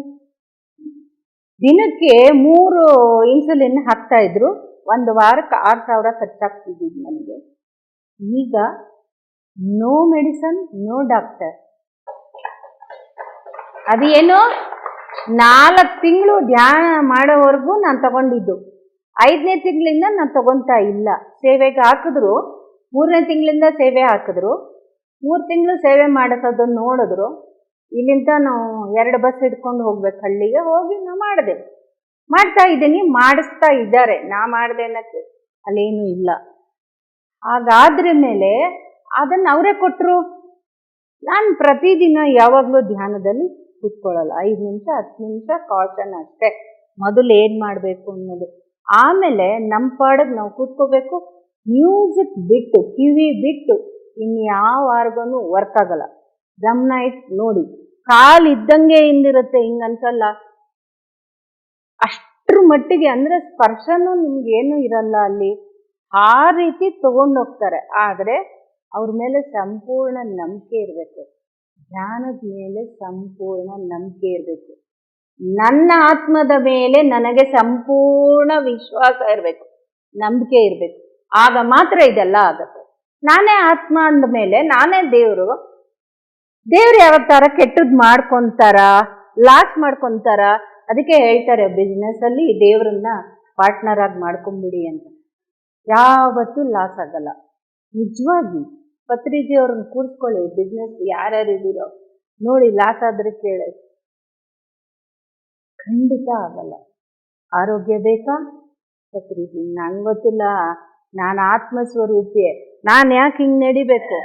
Speaker 1: ದಿನಕ್ಕೆ 3 ಇನ್ಸುಲಿನ್ ಹಾಕ್ತಾಯಿದ್ರು, 1 ವಾರಕ್ಕೆ 6,000 ಖರ್ಚಾಗ್ತಿದ್ದಿದ್ದು ನನಗೆ. ಈಗ ನೋ ಮೆಡಿಸನ್ ನೋ ಡಾಕ್ಟರ್. ಅದೇನೋ 4 ತಿಂಗಳು ಧ್ಯಾನ ಮಾಡೋವರೆಗೂ ನಾನು ತಗೊಂಡಿದ್ದು, 5ನೇ ತಿಂಗಳಿಂದ ನಾನು ತಗೊತಾ ಇಲ್ಲ. ಸೇವೆಗೆ ಹಾಕಿದ್ರು, 3ನೇ ತಿಂಗಳಿಂದ ಸೇವೆ ಹಾಕಿದ್ರು, 3 ತಿಂಗಳು ಸೇವೆ ಮಾಡಿಸೋದನ್ನು ನೋಡಿದ್ರು. ಇಲ್ಲಿಂದ ನಾವು 2 ಬಸ್ ಹಿಡ್ಕೊಂಡು ಹೋಗ್ಬೇಕು ಹಳ್ಳಿಗೆ, ಹೋಗಿ ನಾವು ಮಾಡ್ತಾ ಇದ್ದೀನಿ, ಮಾಡಿಸ್ತಾ ಇದ್ದಾರೆ. ನಾ ಮಾಡಿದೆ ಅನ್ನೋಕ್ಕೆ ಅಲ್ಲೇನೂ ಇಲ್ಲ. ಹಾಗಾದ್ರ ಮೇಲೆ ಅದನ್ನು ಅವರೇ ಕೊಟ್ಟರು. ನಾನು ಪ್ರತಿದಿನ ಯಾವಾಗಲೂ ಧ್ಯಾನದಲ್ಲಿ ಕೂತ್ಕೊಳ್ಳಲ್ಲ, 5 ನಿಮಿಷ 10 ನಿಮಿಷ ಕಾಷನ್ ಅಷ್ಟೇ. ಮೊದಲು ಏನು ಮಾಡಬೇಕು ಅನ್ನೋದು, ಆಮೇಲೆ ನಮ್ಮ ಪಾಡಿಗೆ ನಾವು ಕೂತ್ಕೋಬೇಕು. ಮ್ಯೂಸಿಕ್ ಬಿಟ್ಟು, ಕಿವಿ ಬಿಟ್ಟು ಇನ್ಯಾವ ಆರ್ಗನೂ ವರ್ಕ್ ಆಗಲ್ಲ. ಗಮನ ಇಟ್ಟು ನೋಡಿ, ಕಾಲು ಇದ್ದಂಗೆ ಹಿಂದಿರುತ್ತೆ, ಹಿಂಗನ್ಸಲ್ಲ. ಅಷ್ಟರ ಮಟ್ಟಿಗೆ ಅಂದರೆ ಸ್ಪರ್ಶನೂ ನಿಮ್ಗೇನು ಇರಲ್ಲ ಅಲ್ಲಿ, ಆ ರೀತಿ ತಗೊಂಡೋಗ್ತಾರೆ. ಆದರೆ ಅವ್ರ ಮೇಲೆ ಸಂಪೂರ್ಣ ನಂಬಿಕೆ ಇರಬೇಕು, ಧ್ಯಾನದ ಮೇಲೆ ಸಂಪೂರ್ಣ ನಂಬಿಕೆ ಇರಬೇಕು. ನನ್ನ ಆತ್ಮದ ಮೇಲೆ ನನಗೆ ಸಂಪೂರ್ಣ ವಿಶ್ವಾಸ ಇರಬೇಕು, ನಂಬಿಕೆ ಇರಬೇಕು. ಆಗ ಮಾತ್ರ ಇದೆಲ್ಲ ಆಗುತ್ತೆ. ನಾನೇ ಆತ್ಮ ಅಂದ ಮೇಲೆ ನಾನೇ ದೇವರು ಯಾವತ್ತಾರ ಕೆಟ್ಟದ್ದು ಮಾಡ್ಕೊತಾರ, ಲಾಸ್ ಮಾಡ್ಕೊತಾರ? ಅದಕ್ಕೆ ಹೇಳ್ತಾರೆ ಬಿಸ್ನೆಸ್ಸಲ್ಲಿ ದೇವ್ರನ್ನ ಪಾರ್ಟ್ನರ್ ಆಗಿ ಮಾಡ್ಕೊಂಬಿಡಿ ಅಂತ. ಯಾವತ್ತೂ ಲಾಸ್ ಆಗಲ್ಲ. ನಿಜವಾಗಿ ಪತ್ರಿಜಿ ಅವ್ರನ್ನ ಕೂರಿಸ್ಕೊಳ್ಳಿ, ಬಿಸ್ನೆಸ್ ಯಾರ್ಯಾರು ಇದ್ದೀರೋ ನೋಡಿ, ಲಾಸ್ ಆದರೆ ಕೇಳಿ, ಖಂಡಿತ ಆಗಲ್ಲ. ಆರೋಗ್ಯ ಬೇಕಾ? ಪತ್ರಿಜಿ ನಂಗೆ ಗೊತ್ತಿಲ್ಲ, ನಾನು ಆತ್ಮಸ್ವರೂಪಿ, ನಾನು ಯಾಕೆ ಹಿಂಗೆ ನಡಿಬೇಕು?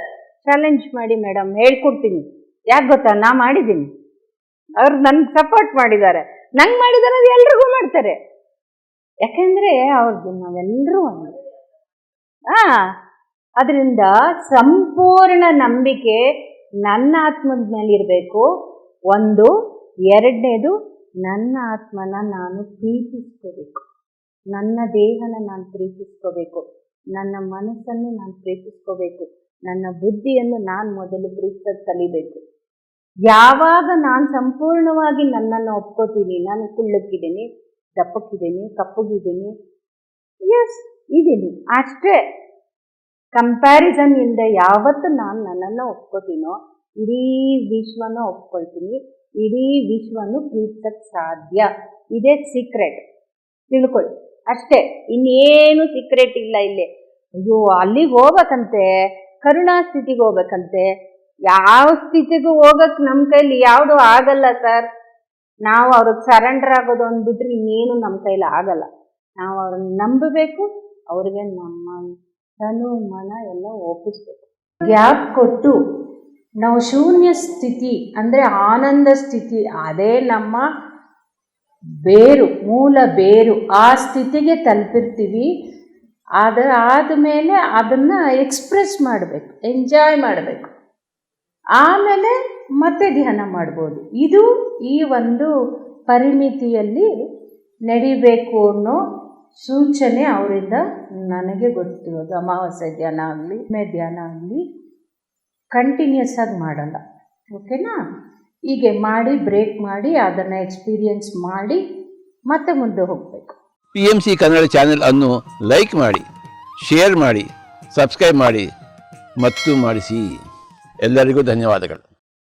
Speaker 1: ಚಾಲೆಂಜ್ ಮಾಡಿ ಮೇಡಮ್, ಹೇಳ್ಕೊಡ್ತೀನಿ. ಯಾಕೆ ಗೊತ್ತಾ, ನಾ ಮಾಡಿದ್ದೀನಿ, ಅವ್ರು ನನಗೆ ಸಪೋರ್ಟ್ ಮಾಡಿದ್ದಾರೆ. ನಂಗೆ ಮಾಡಿದ್ದಾರೆ, ಅದು ಎಲ್ರಿಗೂ ಮಾಡ್ತಾರೆ. ಯಾಕೆಂದರೆ ಅವ್ರಿಗೆ ನಾವೆಲ್ಲರೂ ಒಂದು ಅದರಿಂದ ಸಂಪೂರ್ಣ ನಂಬಿಕೆ ನನ್ನ ಆತ್ಮದ ಮೇಲೆ ಇರಬೇಕು. ಒಂದು ಎರಡನೇದು, ನನ್ನ ಆತ್ಮನ ನಾನು ಪ್ರೀತಿಸ್ಕೋಬೇಕು, ನನ್ನ ದೇಹನ ನಾನು ಪ್ರೀತಿಸ್ಕೋಬೇಕು, ನನ್ನ ಮನಸ್ಸನ್ನು ನಾನು ಪ್ರೀತಿಸ್ಕೋಬೇಕು, ನನ್ನ ಬುದ್ಧಿಯನ್ನು ನಾನು ಮೊದಲು ಪ್ರೀತಿಸೋದು ಕಲಿಬೇಕು. ಯಾವಾಗ ನಾನು ಸಂಪೂರ್ಣವಾಗಿ ನನ್ನನ್ನು ಒಪ್ಕೋತೀನಿ, ನಾನು ಕುಳ್ಳಕ್ಕಿದ್ದೀನಿ, ದಪ್ಪಕ್ಕಿದ್ದೀನಿ, ಕಪ್ಪಗಿದ್ದೀನಿ, ಎಸ್ ಇದ್ದೀನಿ, ಅಷ್ಟೇ. ಕಂಪ್ಯಾರಿಸನ್ ಇಲ್ಲದೆ ಯಾವತ್ತು ನಾನು ನನ್ನನ್ನು ಒಪ್ಕೋತೀನೋ ಇಡೀ ವಿಶ್ವನ ಒಪ್ಕೊಳ್ತೀನಿ, ಇಡೀ ವಿಶ್ವನು ಪ್ರೀತಿಸಕ್ಕೆ ಸಾಧ್ಯ. ಇದೇ ಸೀಕ್ರೆಟ್, ತಿಳ್ಕೊಳ್ಳಿ ಅಷ್ಟೇ, ಇನ್ನೇನು ಸೀಕ್ರೆಟ್ ಇಲ್ಲ ಇಲ್ಲಿ. ಅಯ್ಯೋ ಅಲ್ಲಿಗೆ ಹೋಗ್ಬೇಕಂತೆ, ಕರುಣಾ ಸ್ಥಿತಿಗೆ ಹೋಗ್ಬೇಕಂತೆ, ಯಾವ ಸ್ಥಿತಿಗೂ ಹೋಗಕ್ಕೆ ನಮ್ಮ ಕೈಲಿ ಯಾವುದು ಆಗಲ್ಲ ಸರ್. ನಾವು ಅವ್ರಿಗೆ ಸರೆಂಡರ್ ಆಗೋದು ಅಂದ್ಬಿಟ್ರೆ ಇನ್ನೇನು ನಮ್ಮ ಕೈಲಿ ಆಗಲ್ಲ. ನಾವು ಅವ್ರನ್ನ ನಂಬಬೇಕು, ಅವ್ರಿಗೆ ನಮ್ಮ ತನು ಮನ ಎಲ್ಲ ಒಪ್ಪಿಸ್ಬೇಕು. ಗ್ಯಾಪ್ ಕೊಟ್ಟು ನಾವು ಶೂನ್ಯ ಸ್ಥಿತಿ ಅಂದರೆ ಆನಂದ ಸ್ಥಿತಿ, ಅದೇ ನಮ್ಮ ಬೇರು, ಮೂಲ ಬೇರು, ಆ ಸ್ಥಿತಿಗೆ ತಲುಪಿರ್ತೀವಿ. ಆದಮೇಲೆ ಅದನ್ನು ಎಕ್ಸ್ಪ್ರೆಸ್ ಮಾಡಬೇಕು, ಎಂಜಾಯ್ ಮಾಡಬೇಕು, ಆಮೇಲೆ ಮತ್ತೆ ಧ್ಯಾನ ಮಾಡ್ಬೋದು. ಇದು ಈ ಒಂದು ಪರಿಮಿತಿಯಲ್ಲಿ ನಡಿಬೇಕು ಅನ್ನೋ ಸೂಚನೆ ಅವರಿಂದ ನನಗೆ ಗೊತ್ತಿರೋದು. ಅಮಾವಾಸ್ಯೆ ಧ್ಯಾನ ಆಗಲಿ, ಧ್ಯಾನ ಆಗಲಿ ಕಂಟಿನ್ಯೂಸ್ ಆಗಿ ಮಾಡಲ್ಲ, ಓಕೆನಾ? ಹೀಗೆ ಮಾಡಿ ಬ್ರೇಕ್ ಮಾಡಿ ಅದನ್ನು ಎಕ್ಸ್ಪೀರಿಯನ್ಸ್ ಮಾಡಿ ಮತ್ತೆ ಮುಂದೆ ಹೋಗಬೇಕು.
Speaker 2: PMC ಕನ್ನಡ ಚಾನೆಲ್ ಅನ್ನು ಲೈಕ್ ಮಾಡಿ, ಶೇರ್ ಮಾಡಿ, ಸಬ್ಸ್ಕ್ರೈಬ್ ಮಾಡಿ ಮತ್ತು ಮಾಡಿಸಿ. ಎಲ್ಲರಿಗೂ ಧನ್ಯವಾದಗಳು.